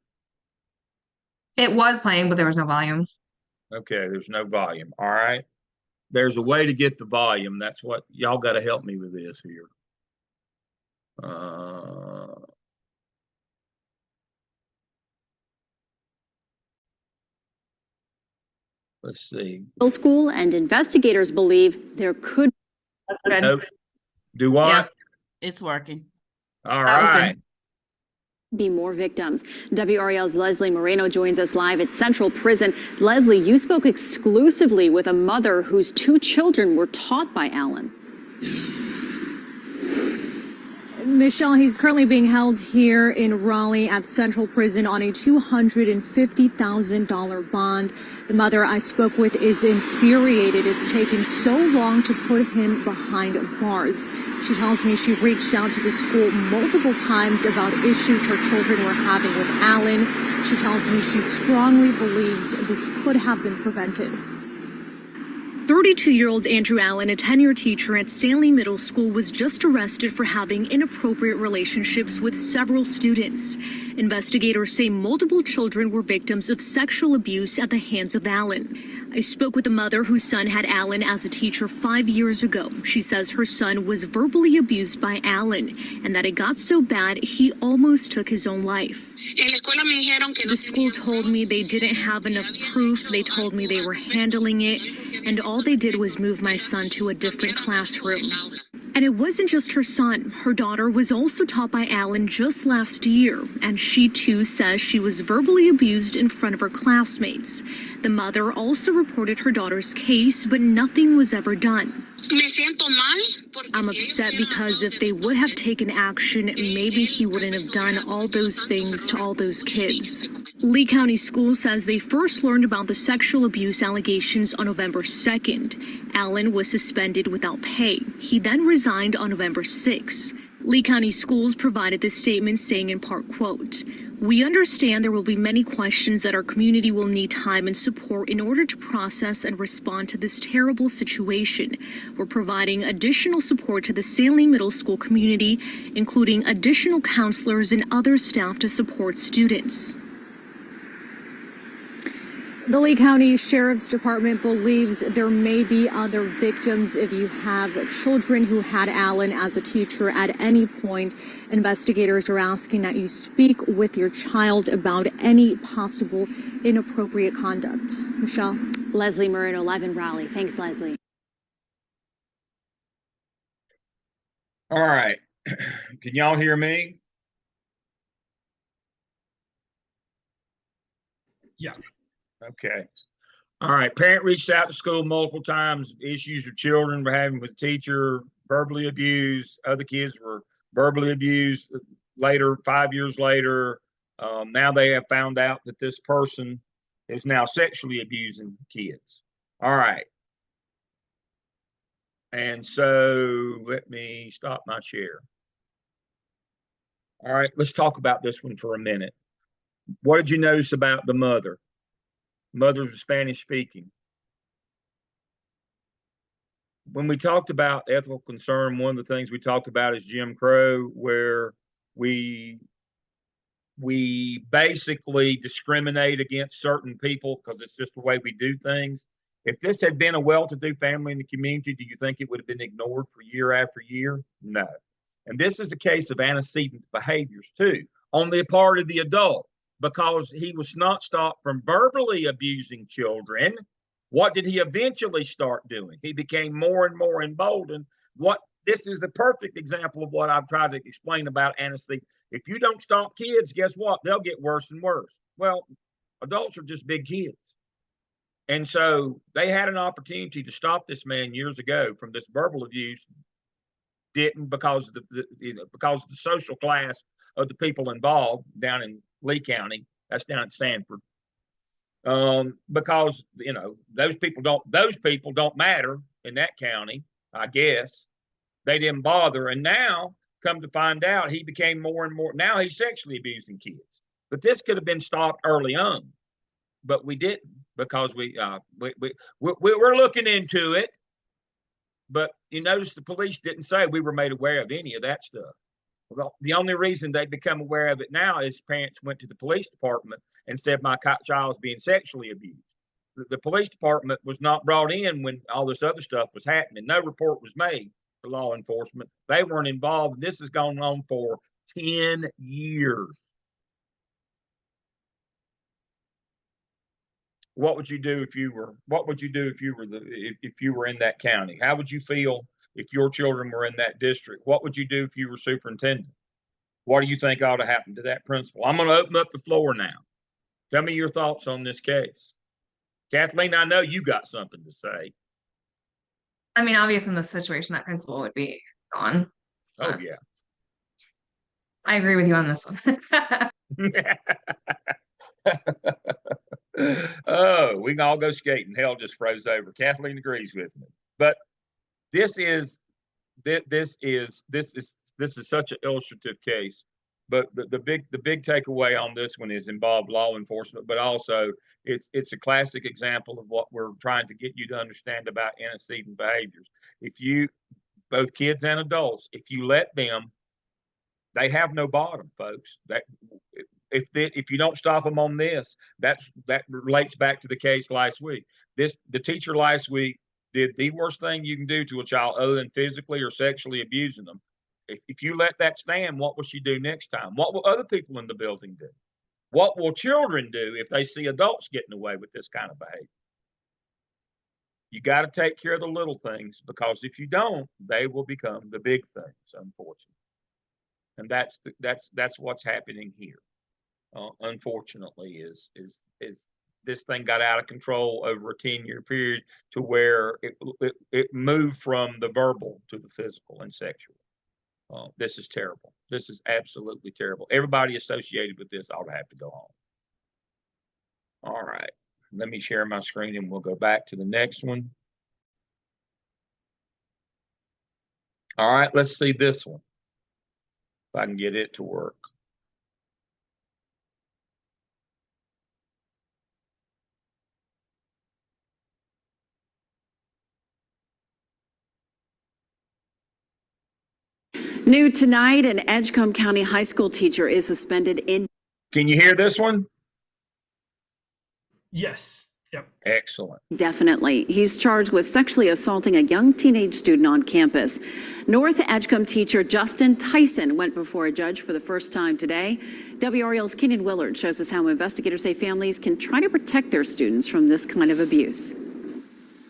It was playing, but there was no volume. Okay, there's no volume. All right. There's a way to get the volume. That's what y'all got to help me with this here. Let's see. Middle school, and investigators believe there could Good. Nope. Do what? Yeah. It's working. All That was good. right. be more victims. WRAL's Leslie Moreno joins us live at Central Prison. Leslie, you spoke exclusively with a mother whose 2 children were taught by Alan. Michelle, he's currently being held here in Raleigh at Central Prison on a $250,000 bond. The mother I spoke with is infuriated. It's taking so long to put him behind bars. She tells me she reached out to the school multiple times about issues her children were having with Alan. She tells me she strongly believes this could have been prevented. 32-year-old Andrew Allen, a tenure teacher at Stanley Middle School, was just arrested for having inappropriate relationships with several students. Investigators say multiple children were victims of sexual abuse at the hands of Allen. I spoke with a mother whose son had Allen as a teacher 5 years ago. She says her son was verbally abused by Allen and that it got so bad he almost took his own life. The school told me they didn't have enough proof. They told me they were handling it, and all they did was move my son to a different classroom. And it wasn't just her son. Her daughter was also taught by Allen just last year, and she too says she was verbally abused in front of her classmates. The mother also reported her daughter's case, but nothing was ever done. I'm upset because if they would have taken action, maybe he wouldn't have done all those things to all those kids. Lee County School says they first learned about the sexual abuse allegations on November 2nd. Allen was suspended without pay. He then resigned on November 6th. Lee County Schools provided this statement saying in part, quote, "We understand there will be many questions that our community will need time and support in order to process and respond to this terrible situation. We're providing additional support to the Stanley Middle School community, including additional counselors and other staff to support students." The Lee County Sheriff's Department believes there may be other victims. If you have children who had Allen as a teacher at any point, investigators are asking that you speak with your child about any possible inappropriate conduct. Michelle? Leslie Moreno, live in Raleigh. Thanks, Leslie. All right. Can y'all hear me? Yeah. Okay. All right. Parent reached out to school multiple times. Issues with children were having with teacher, verbally abused. Other kids were verbally abused later, 5 years later. Now they have found out that this person is now sexually abusing kids. All right. And so let me stop my share. All right. Let's talk about this one for a minute. What did you notice about the mother? Mothers were Spanish speaking. When we talked about ethical concern, one of the things we talked about is Jim Crow, where we basically discriminate against certain people because it's just the way we do things. If this had been a well-to-do family in the community, do you think it would have been ignored for year after year? No. And this is a case of antecedent behaviors too, on the part of the adult. Because he was not stopped from verbally abusing children, what did he eventually start doing? He became more and more emboldened. This is the perfect example of what I've tried to explain about antecedent. If you don't stop kids, guess what? They'll get worse and worse. Well, adults are just big kids. And so they had an opportunity to stop this man years ago from this verbal abuse. Didn't because of because of the social class of the people involved down in Lee County. That's down at Sanford. Because those people don't matter in that county. I guess they didn't bother, and now come to find out, he became more and more. Now he's sexually abusing kids. But this could have been stopped early on, but we didn't because we're looking into it. But you notice the police didn't say we were made aware of any of that stuff. Well, the only reason they become aware of it now is parents went to the police department and said my child's being sexually abused. The police department was not brought in when all this other stuff was happening. No report was made to law enforcement. They weren't involved. This has gone on for 10 years. What would you do if you were in that county? How would you feel if your children were in that district? What would you do if you were superintendent? What do you think ought to happen to that principal? I'm going to open up the floor now. Tell me your thoughts on this case. Kathleen, I know you got something to say. I mean, obviously in this situation, that principal would be gone. Oh, yeah. I agree with you on this one. Oh, we can all go skating. Hell just froze over. Kathleen agrees with me. But this is such an illustrative case. But the big takeaway on this one is involved law enforcement, but also it's a classic example of what we're trying to get you to understand about antecedent behaviors. If you, both kids and adults, if you let them, they have no bottom, folks. That if you don't stop them on this, that relates back to the case last week. The teacher last week did the worst thing you can do to a child other than physically or sexually abusing them. If you let that stand, what will she do next time? What will other people in the building do? What will children do if they see adults getting away with this kind of behavior? You got to take care of the little things, because if you don't, they will become the big things, unfortunately. And that's what's happening here. Unfortunately, is this thing got out of control over a 10-year period to where it moved from the verbal to the physical and sexual. This is terrible. This is absolutely terrible. Everybody associated with this ought to have to go home. All right, let me share my screen and we'll go back to the next one. All right, let's see this one. If I can get it to work. New tonight, an Edgecombe County high school teacher is suspended in. Can you hear this one? Yes. Yep. Excellent. Definitely. He's charged with sexually assaulting a young teenage student on campus. North Edgecombe teacher Justin Tyson went before a judge for the first time today. WRL's Kenan Willard shows us how investigators say families can try to protect their students from this kind of abuse.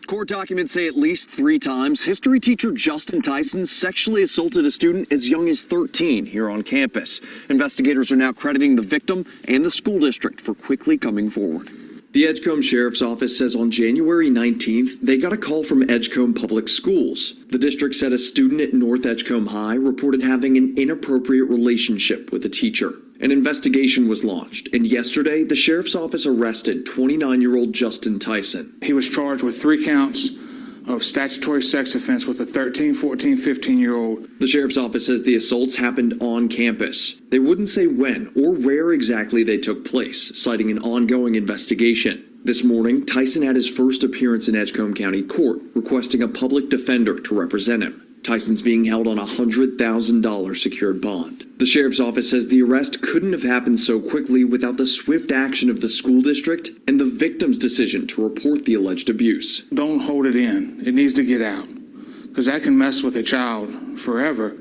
Court documents say at least 3 times history teacher Justin Tyson sexually assaulted a student as young as 13 here on campus. Investigators are now crediting the victim and the school district for quickly coming forward. The Edgecombe Sheriff's Office says on January 19th, they got a call from Edgecombe Public Schools. The district said a student at North Edgecombe High reported having an inappropriate relationship with a teacher. An investigation was launched, and yesterday, the Sheriff's Office arrested 29-year-old Justin Tyson. He was charged with 3 counts of statutory sex offense with a 13, 14, 15-year-old. The Sheriff's Office says the assaults happened on campus. They wouldn't say when or where exactly they took place, citing an ongoing investigation. This morning, Tyson had his first appearance in Edgecombe County Court, requesting a public defender to represent him. Tyson's being held on a $100,000 secured bond. The Sheriff's Office says the arrest couldn't have happened so quickly without the swift action of the school district and the victim's decision to report the alleged abuse. Don't hold it in. It needs to get out, because that can mess with a child forever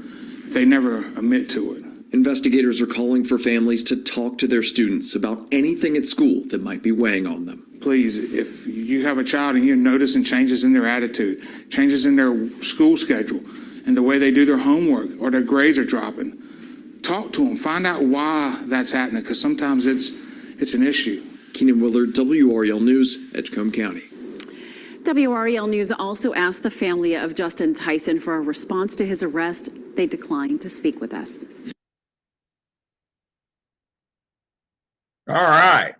if they never admit to it. Investigators are calling for families to talk to their students about anything at school that might be weighing on them. Please, if you have a child and you're noticing changes in their attitude, changes in their school schedule, and the way they do their homework or their grades are dropping, talk to them. Find out why that's happening, because sometimes it's an issue. Kenan Willard, WRL News, Edgecombe County. WREL News also asked the family of Justin Tyson for a response to his arrest. They declined to speak with us. All right.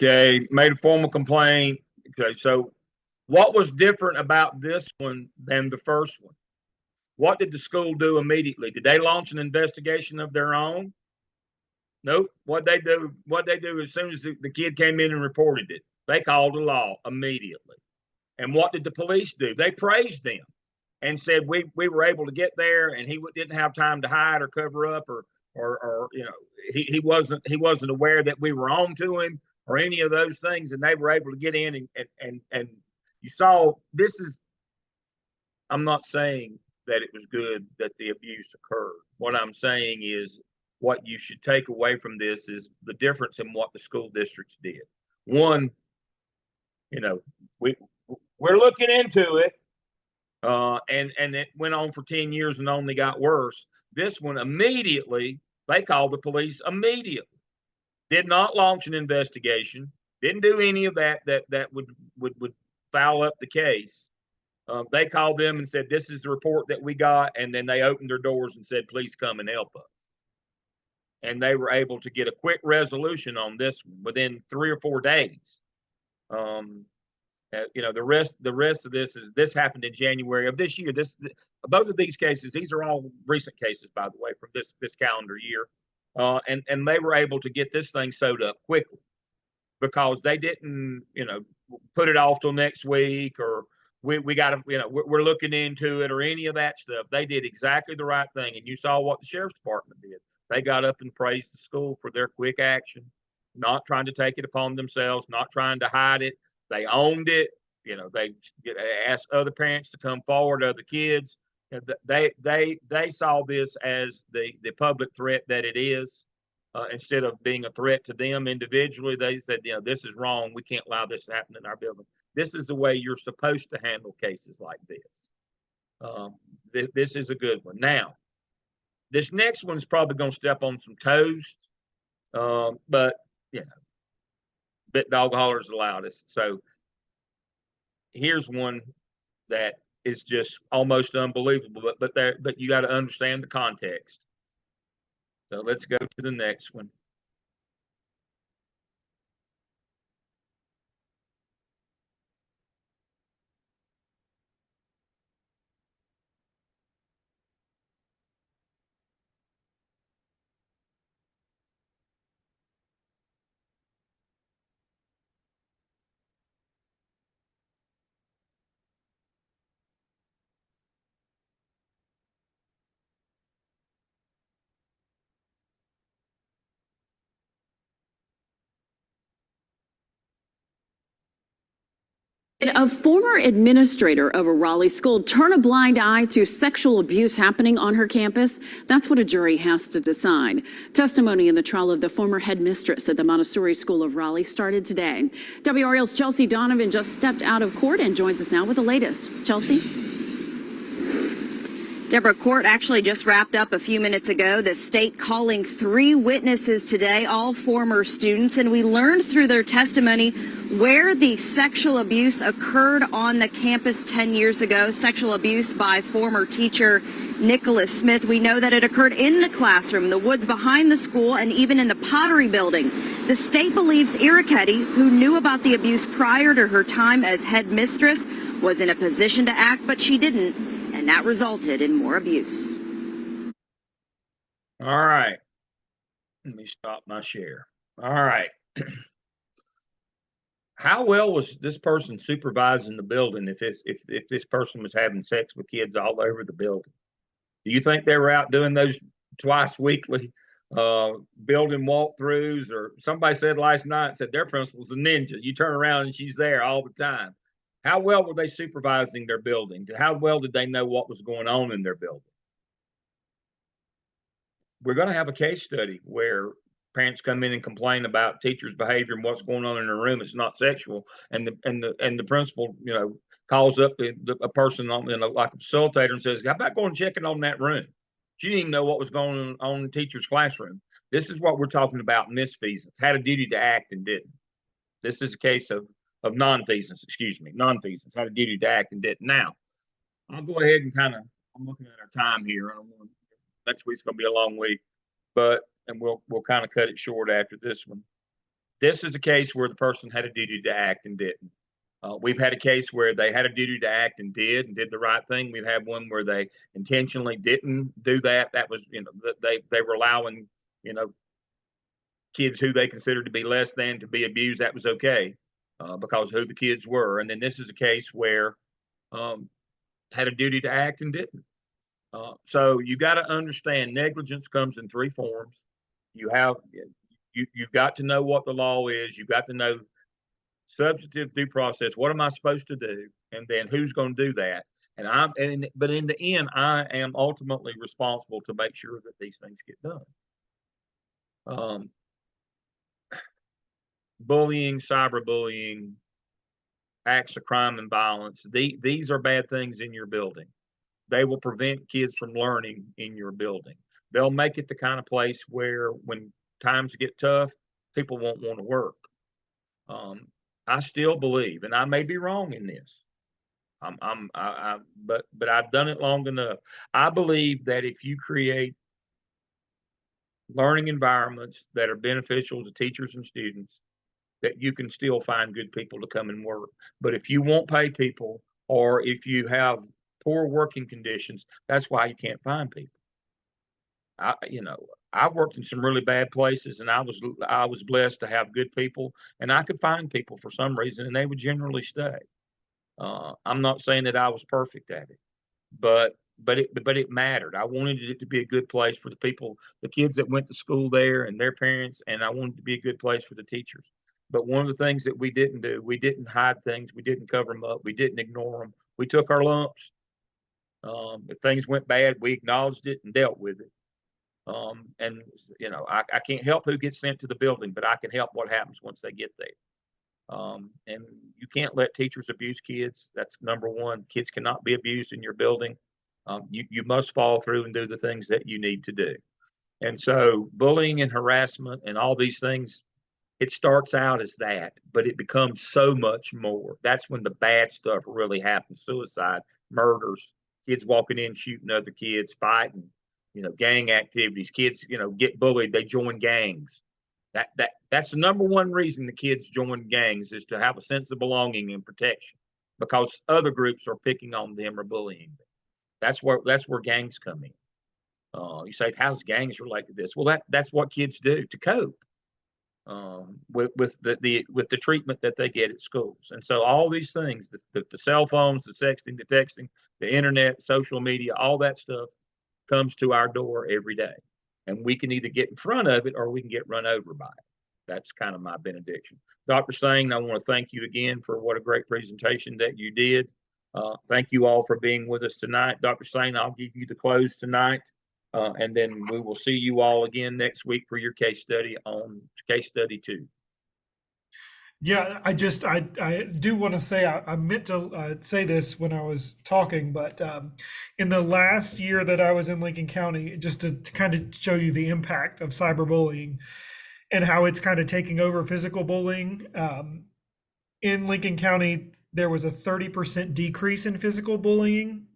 Okay, made a formal complaint. Okay, so what was different about this one than the first one? What did the school do immediately? Did they launch an investigation of their own? Nope. What they do as soon as the kid came in and reported it, they called the law immediately. And what did the police do? They praised them and said we were able to get there, and he didn't have time to hide or cover up, or you know, he wasn't aware that we were on to him or any of those things, and they were able to get in and you saw this is. I'm not saying that it was good that the abuse occurred. What I'm saying is what you should take away from this is the difference in what the school districts did. One, you know, we're looking into it, and it went on for 10 years and only got worse. This one immediately, they called the police immediately. Did not launch an investigation. Didn't do any of that would foul up the case. They called them and said, this is the report that we got. And then they opened their doors and said, please come and help us. And they were able to get a quick resolution on this within 3 or 4 days. The rest of this happened in January of this year. Both of these cases, these are all recent cases, by the way, from this calendar year. And they were able to get this thing sewed up quickly because they didn't, put it off till next week, or we got to, we're looking into it, or any of that stuff. They did exactly the right thing. And you saw what the sheriff's department did. They got up and praised the school for their quick action, not trying to take it upon themselves, not trying to hide it. They owned it. They asked other parents to come forward, other kids. They saw this as the public threat that it is. Instead of being a threat to them individually, they said, this is wrong. We can't allow this to happen in our building. This is the way you're supposed to handle cases like this. This is a good one. Now, this next one's probably going to step on some toes, but bit dog hollers the loudest. So here's one that is just almost unbelievable, but you got to understand the context. So let's go to the next one. A former administrator of a Raleigh school turn a blind eye to sexual abuse happening on her campus. That's what a jury has to decide. Testimony in the trial of the former headmistress at the Montessori School of Raleigh started today. WRL's Chelsea Donovan just stepped out of court and joins us now with the latest. Chelsea? Deborah, court actually just wrapped up a few minutes ago. The state calling 3 witnesses today, all former students, and we learned through their testimony where the sexual abuse occurred on the campus 10 years ago, sexual abuse by former teacher Nicholas Smith. We know that it occurred in the classroom, the woods behind the school, and even in the Pottery building. The state believes Irichetti, who knew about the abuse prior to her time as headmistress, was in a position to act, but she didn't. And that resulted in more abuse. All right. Let me stop my share. All right. How well was this person supervising the building if this person was having sex with kids all over the building? Do you think they were out doing those twice weekly building walkthroughs? Or somebody said last night, said their principal's a ninja. You turn around and she's there all the time. How well were they supervising their building? How well did they know what was going on in their building? We're going to have a case study where parents come in and complain about teachers' behavior and what's going on in their room. It's not sexual, and the principal, calls up a person on, like a facilitator, and says, "How about going and checking on that room?" She didn't even know what was going on in the teacher's classroom. This is what we're talking about misfeasance. Had a duty to act and didn't. This is a case of nonfeasance, nonfeasance, had a duty to act and didn't. Now, I'll go ahead and I'm looking at our time here. Next week's going to be a long week, and we'll kind of cut it short after this one. This is a case where the person had a duty to act and didn't. We've had a case where they had a duty to act and did the right thing. We've had one where they intentionally didn't do that. That was, they were allowing, kids who they considered to be less than to be abused. That was okay. Because of who the kids were. And then this is a case where had a duty to act and didn't. So you got to understand negligence comes in 3 forms. You've got to know what the law is. You've got to know substantive due process. What am I supposed to do? And then who's going to do that? But in the end, I am ultimately responsible to make sure that these things get done. Bullying, cyberbullying, acts of crime and violence. These are bad things in your building. They will prevent kids from learning in your building. They'll make it the kind of place where when times get tough, people won't want to work. I still believe, and I may be wrong in this, But I've done it long enough. I believe that if you create learning environments that are beneficial to teachers and students, that you can still find good people to come and work. But if you won't pay people, or if you have poor working conditions, that's why you can't find people. I worked in some really bad places, and I was blessed to have good people, and I could find people for some reason, and they would generally stay. I'm not saying that I was perfect at it, but it mattered. I wanted it to be a good place for the people, the kids that went to school there and their parents, and I wanted it to be a good place for the teachers. But one of the things that we didn't do, we didn't hide things, we didn't cover them up, we didn't ignore them. We took our lumps. If things went bad, we acknowledged it and dealt with it. And I can't help who gets sent to the building, but I can help what happens once they get there. And you can't let teachers abuse kids. That's number one. Kids cannot be abused in your building. You must follow through and do the things that you need to do. And so bullying and harassment and all these things, it starts out as that, but it becomes so much more. That's when the bad stuff really happens. Suicide, murders, kids walking in, shooting other kids, fighting, gang activities. Kids, get bullied. They join gangs. That's the number one reason the kids join gangs, is to have a sense of belonging and protection, because other groups are picking on them or bullying them. That's where gangs come in. You say, how's gangs relate to this? Well, that's what kids do to cope with the treatment that they get at schools. And so all these things, the cell phones, the sexting, the texting, the internet, social media, all that stuff comes to our door every day. And we can either get in front of it or we can get run over by it. That's kind of my benediction. Dr. Singh, I want to thank you again for what a great presentation that you did. Thank you all for being with us tonight. Dr. Singh, I'll give you the close tonight. And then we will see you all again next week for your case study on case study 2. Yeah, I do want to say, I meant to say this when I was talking, but in the last year that I was in Lincoln County, just to kind of show you the impact of cyberbullying and how it's kind of taking over physical bullying. In Lincoln County, there was a 30% decrease in physical bullying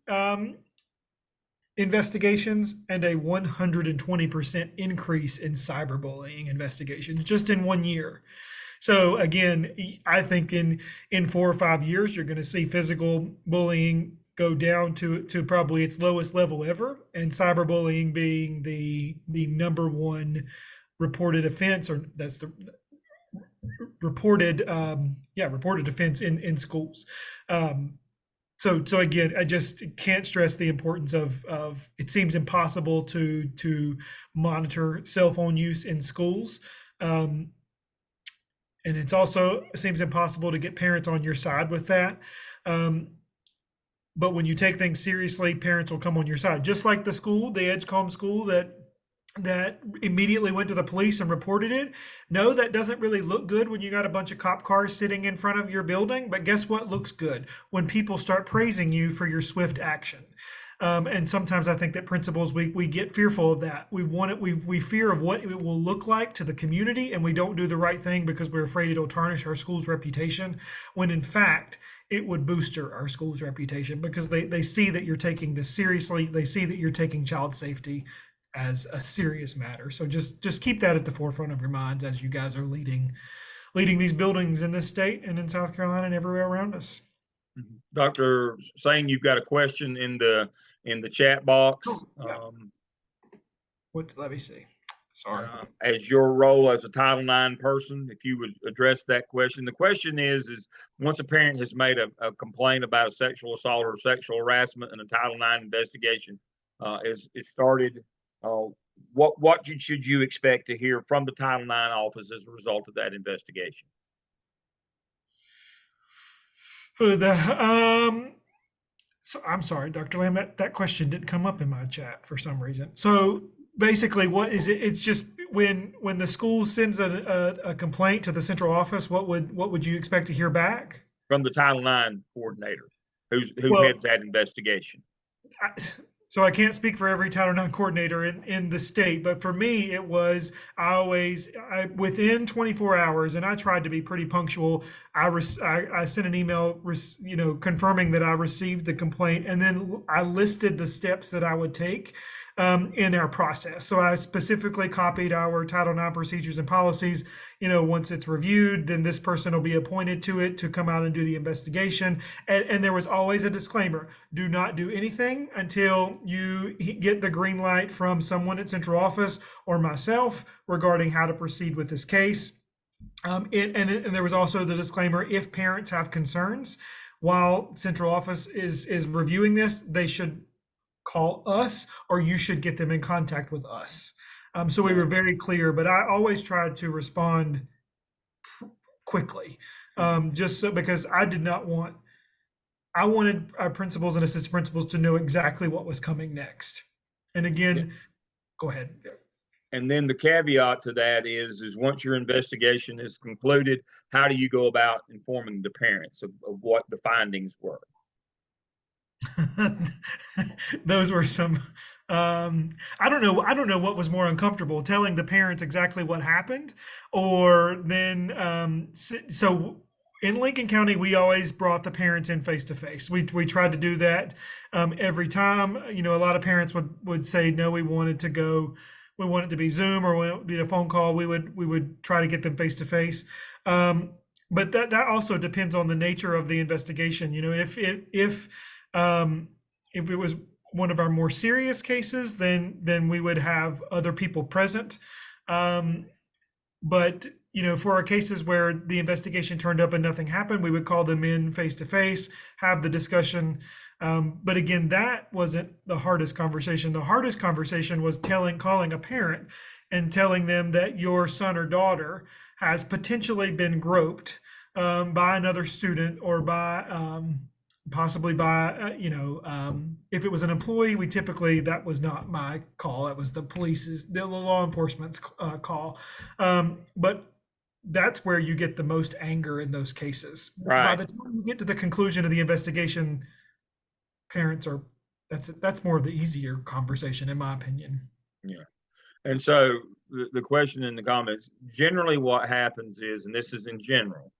investigations and a 120% increase in cyberbullying investigations just in 1 year. So again, I think in 4 or 5 years, you're going to see physical bullying go down to probably its lowest level ever, and cyberbullying being the number one reported offense, or that's the reported offense in schools. So again, I just can't stress the importance of it seems impossible to monitor cell phone use in schools. And it seems impossible to get parents on your side with that. But when you take things seriously, parents will come on your side. Just like the school, the Edgecombe school that immediately went to the police and reported it. No, that doesn't really look good when you got a bunch of cop cars sitting in front of your building. But guess what looks good? When people start praising you for your swift action. And sometimes I think that principals, we get fearful of that. We fear of what it will look like to the community, and we don't do the right thing because we're afraid it'll tarnish our school's reputation, when in fact it would boost our school's reputation, because they see that you're taking this seriously. They see that you're taking child safety as a serious matter. So just keep that at the forefront of your minds as you guys are leading these buildings in this state and in South Carolina and everywhere around us. Dr. Singh, you've got a question in the chat box. Yeah. Let me see. Sorry. As your role as a Title IX person, if you would address that question. The question is once a parent has made a complaint about a sexual assault or sexual harassment and a Title IX investigation is started, what should you expect to hear from the Title IX office as a result of that investigation? So I'm sorry, Dr. Lamb, that question didn't come up in my chat for some reason. So basically, what is it? It's just when the school sends a complaint to the central office, what would you expect to hear back? From the Title IX coordinator who heads that investigation. So I can't speak for every Title IX coordinator in the state, but for me, it was, within 24 hours, and I tried to be pretty punctual. I sent an email, confirming that I received the complaint, and then I listed the steps that I would take in our process. So I specifically copied our Title IX procedures and policies. Once it's reviewed, then this person will be appointed to it to come out and do the investigation. And there was always a disclaimer: do not do anything until you get the green light from someone at central office or myself regarding how to proceed with this case. And there was also the disclaimer: if parents have concerns while central office is reviewing this, they should call us, or you should get them in contact with us. So we were very clear, but I always tried to respond quickly, just so, because I wanted our principals and assistant principals to know exactly what was coming next. And again, go ahead. And then the caveat to that is once your investigation is concluded, how do you go about informing the parents of what the findings were? Those were some, I don't know what was more uncomfortable, telling the parents exactly what happened, or then, so in Lincoln County, we always brought the parents in face to face. We tried to do that every time. A lot of parents would say, no, we want it to be Zoom, or we want it to be a phone call. We would try to get them face to face. But that also depends on the nature of the investigation. If it was one of our more serious cases, then we would have other people present. But for our cases where the investigation turned up and nothing happened, we would call them in face to face, have the discussion. But again, that wasn't the hardest conversation. The hardest conversation was calling a parent and telling them that your son or daughter has potentially been groped by another student, or by possibly by if it was an employee, that was not my call. That was the law enforcement's call. But that's where you get the most anger in those cases. Right. By the time you get to the conclusion of the investigation, parents are, that's more of the easier conversation, in my opinion. Yeah. And so the question in the comments, generally what happens is, and this is in general,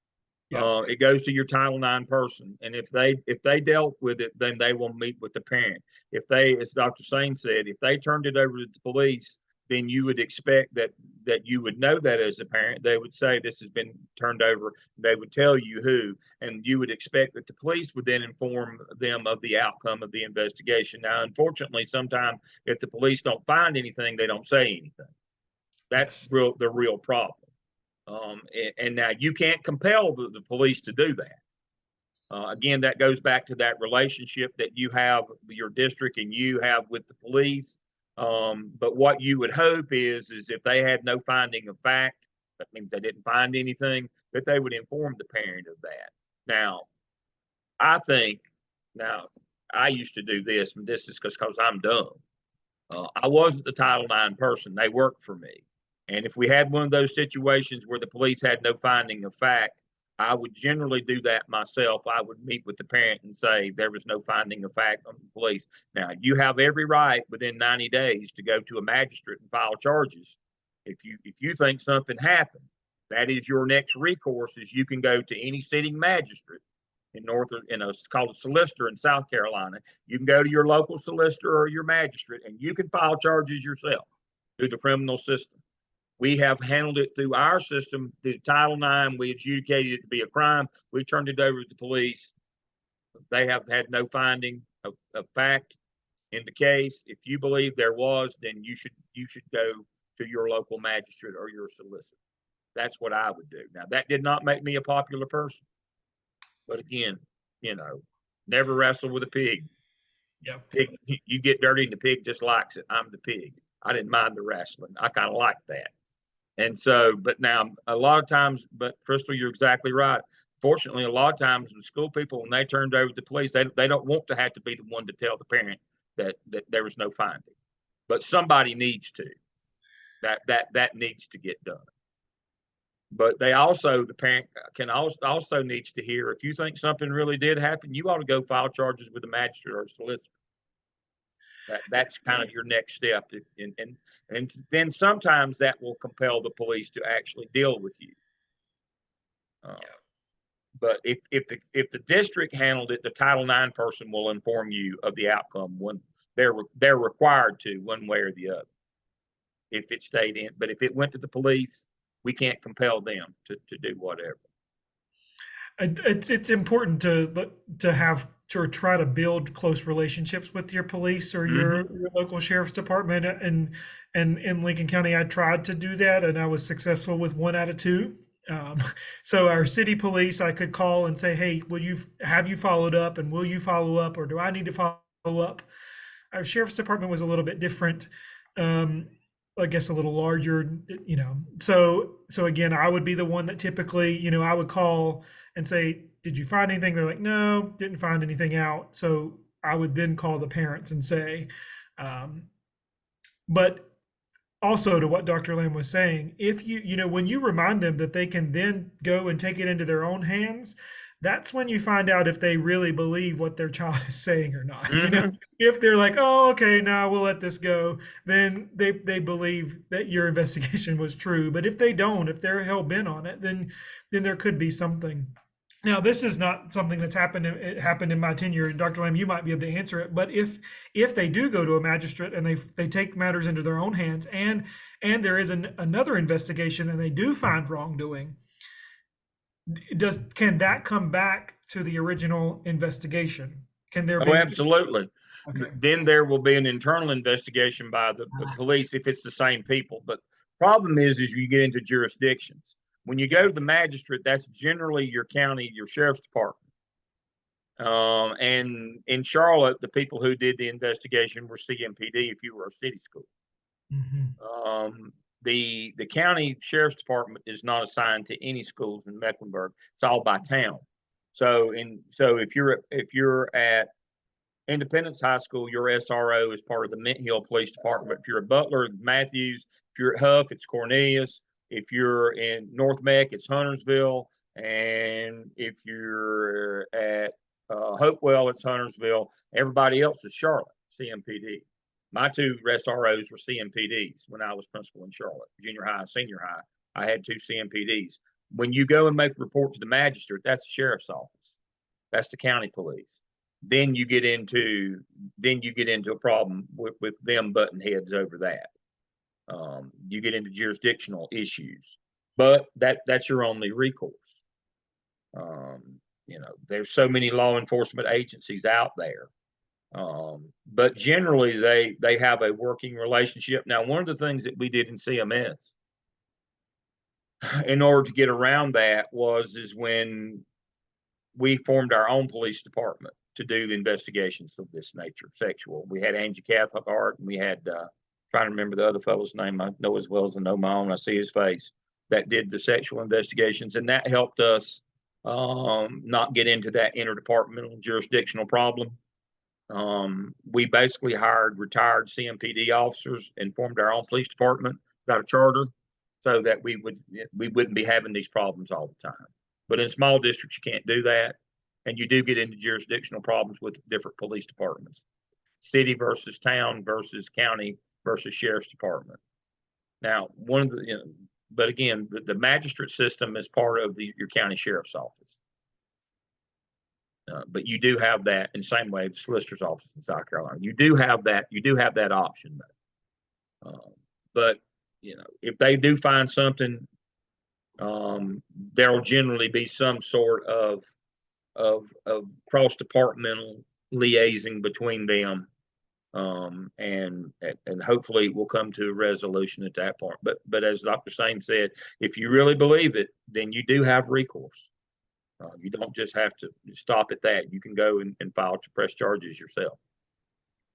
it goes to your Title IX person, and if they dealt with it, then they will meet with the parent. If they, as Dr. Sane said, if they turned it over to the police, then you would expect that you would know that as a parent. They would say this has been turned over. They would tell you who, and you would expect that the police would then inform them of the outcome of the investigation. Now, unfortunately, sometimes if the police don't find anything, they don't say anything. That's the real problem. And now you can't compel the police to do that. Again, that goes back to that relationship that you have, your district and you have with the police. But what you would hope is if they had no finding of fact, that means they didn't find anything, that they would inform the parent of that. Now, I used to do this, and this is because I'm dumb. I wasn't the Title IX person. They worked for me. And if we had one of those situations where the police had no finding of fact, I would generally do that myself. I would meet with the parent and say there was no finding of fact on the police. Now, you have every right within 90 days to go to a magistrate and file charges. If you think something happened, that is your next recourse. Is you can go to any sitting magistrate in it's called a solicitor in South Carolina. You can go to your local solicitor or your magistrate, and you can file charges yourself through the criminal system. We have handled it through our system, through Title IX. We adjudicated it to be a crime. We turned it over to the police. They have had no finding of fact in the case. If you believe there was, then you should go to your local magistrate or your solicitor. That's what I would do. Now, that did not make me a popular person. But again, never wrestle with a pig. Yeah. Pig, you get dirty and the pig just likes it. I'm the pig. I didn't mind the wrestling. I kind of like that. And so, but now a lot of times, but Crystal, you're exactly right. Fortunately, a lot of times the school people, when they turned over to the police, they don't want to have to be the one to tell the parent that there was no finding, but somebody needs to. That needs to get done. But the parent can also needs to hear, if you think something really did happen, you ought to go file charges with the magistrate or solicitor. That's kind of your next step. And then sometimes that will compel the police to actually deal with you. But if the district handled it, the Title IX person will inform you of the outcome when they're required to, one way or the other. If it stayed in, but if it went to the police, we can't compel them to do whatever. It's important to have to try to build close relationships with your police or your local sheriff's department. And in Lincoln County, I tried to do that, and I was successful with 1 out of 2. So our city police, I could call and say, "Hey, have you followed up, and will you follow up, or do I need to follow up?" Our sheriff's department was a little bit different. I guess a little larger, So again, I would be the one that typically, I would call and say, "Did you find anything?" They're like, "No, didn't find anything out." So I would then call the parents and say, but also to what Dr. Lamb was saying, if when you remind them that they can then go and take it into their own hands, that's when you find out if they really believe what their child is saying or not. If they're like, "Oh, okay, now we'll let this go," then they believe that your investigation was true. But if they don't, if they're hell bent on it, then there could be something. Now, this is not something that's happened. It happened in my tenure, and Dr. Lamb, you might be able to answer it. But if they do go to a magistrate and they take matters into their own hands, and there is another investigation and they do find wrongdoing, can that come back to the original investigation? Can there be? Oh, absolutely. Okay. Then there will be an internal investigation by the police if it's the same people. But problem is you get into jurisdictions. When you go to the magistrate, that's generally your county, your sheriff's department. And in Charlotte, the people who did the investigation were CMPD if you were a city school. The county sheriff's department is not assigned to any schools in Mecklenburg. It's all by town. So if you're at Independence High School, your SRO is part of the Mint Hill Police Department. If you're at Butler, Matthews. If you're at Huff, it's Cornelius. If you're in North Meck, it's Huntersville. And if you're at Hopewell, it's Huntersville. Everybody else is Charlotte, CMPD. My 2 SROs were CMPDs when I was principal in Charlotte, junior high, senior high. I had 2 CMPDs. When you go and make a report to the magistrate, that's the sheriff's office. That's the county police. Then you get into a problem with them butting heads over that. You get into jurisdictional issues, but that's your only recourse. There's so many law enforcement agencies out there. But generally they have a working relationship. Now, one of the things that we did in CMS in order to get around that is when we formed our own police department to do the investigations of this nature, sexual. We had Angie Cathcart, and we had trying to remember the other fellow's name I know as well as I know my own. I see his face, that did the sexual investigations, and that helped us not get into that interdepartmental jurisdictional problem. We basically hired retired CMPD officers and formed our own police department, got a charter, so that we wouldn't be having these problems all the time. But in small districts, you can't do that, and you do get into jurisdictional problems with different police departments, city versus town versus county versus sheriff's department. Now, but again, the magistrate system is part of your county sheriff's office. But you do have that in the same way the solicitor's office in South Carolina. You do have that option, though. But if they do find something, there will generally be some sort of cross-departmental liaising between them. And hopefully we'll come to a resolution at that point. But as Dr. Sain said, if you really believe it, then you do have recourse. You don't just have to stop at that. You can go and file to press charges yourself.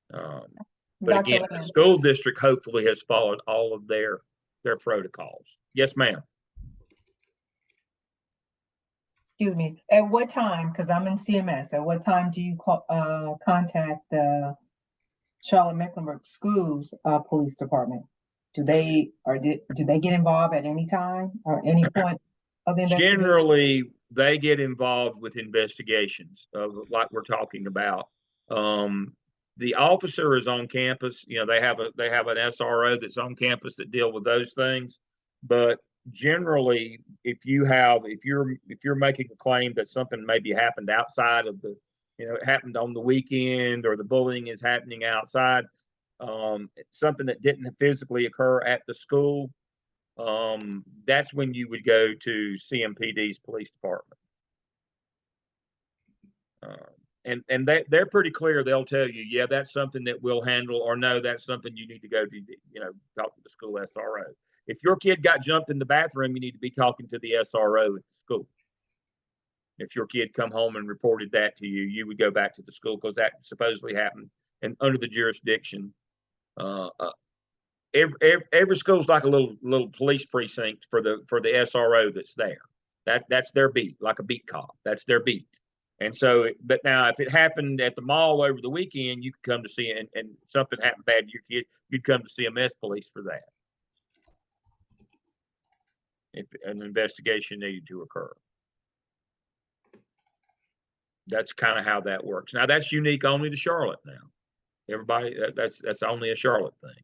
But again, the school district hopefully has followed all of their protocols. Yes, ma'am. Excuse me. At what time, because I'm in CMS, at what time do you contact the Charlotte Mecklenburg Schools Police Department? Do they get involved at any time or any point of the investigation? Generally, they get involved with investigations of like we're talking about. The officer is on campus. You know, they have an SRO that's on campus that deal with those things. But generally, if you're making a claim that something maybe happened outside of the, you know, it happened on the weekend or the bullying is happening outside, something that didn't physically occur at the school, that's when you would go to CMPD's police department. And they're pretty clear. They'll tell you, yeah, that's something that we'll handle, or no, that's something you need to go to, you know, talk to the school SRO. If your kid got jumped in the bathroom, you need to be talking to the SRO at the school. If your kid come home and reported that to you, you would go back to the school, because that supposedly happened and under the jurisdiction. Every school's like a little police precinct for the SRO that's there. That's their beat, like a beat cop. That's their beat. And so, but now if it happened at the mall over the weekend, you could come to see it, and something happened bad to your kid, you'd come to CMS police for that, if an investigation needed to occur. That's kind of how that works. Now that's unique only to Charlotte now. Everybody, that's only a Charlotte thing.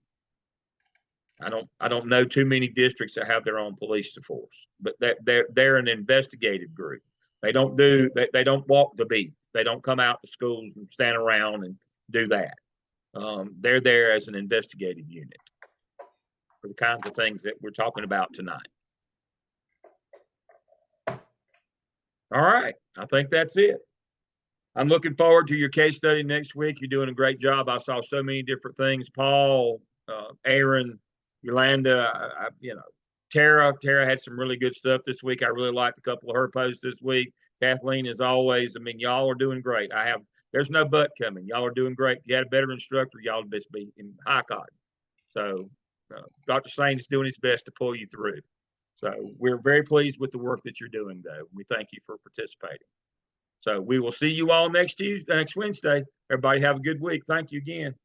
I don't know too many districts that have their own police force, but they're an investigative group. They don't walk the beat. They don't come out to schools and stand around and do that. They're there as an investigative unit for the kinds of things that we're talking about tonight. All right, I think that's it. I'm looking forward to your case study next week. You're doing a great job. I saw so many different things. Paul, Aaron, Yolanda, you know, Tara had some really good stuff this week. I really liked a couple of her posts this week. Kathleen, as always, I mean, y'all are doing great. There's no but coming. Y'all are doing great. If you had a better instructor, y'all would just be in high cotton. So Dr. Sain is doing his best to pull you through. So we're very pleased with the work that you're doing, though. We thank you for participating. So we will see you all next Wednesday. Everybody have a good week. Thank you again.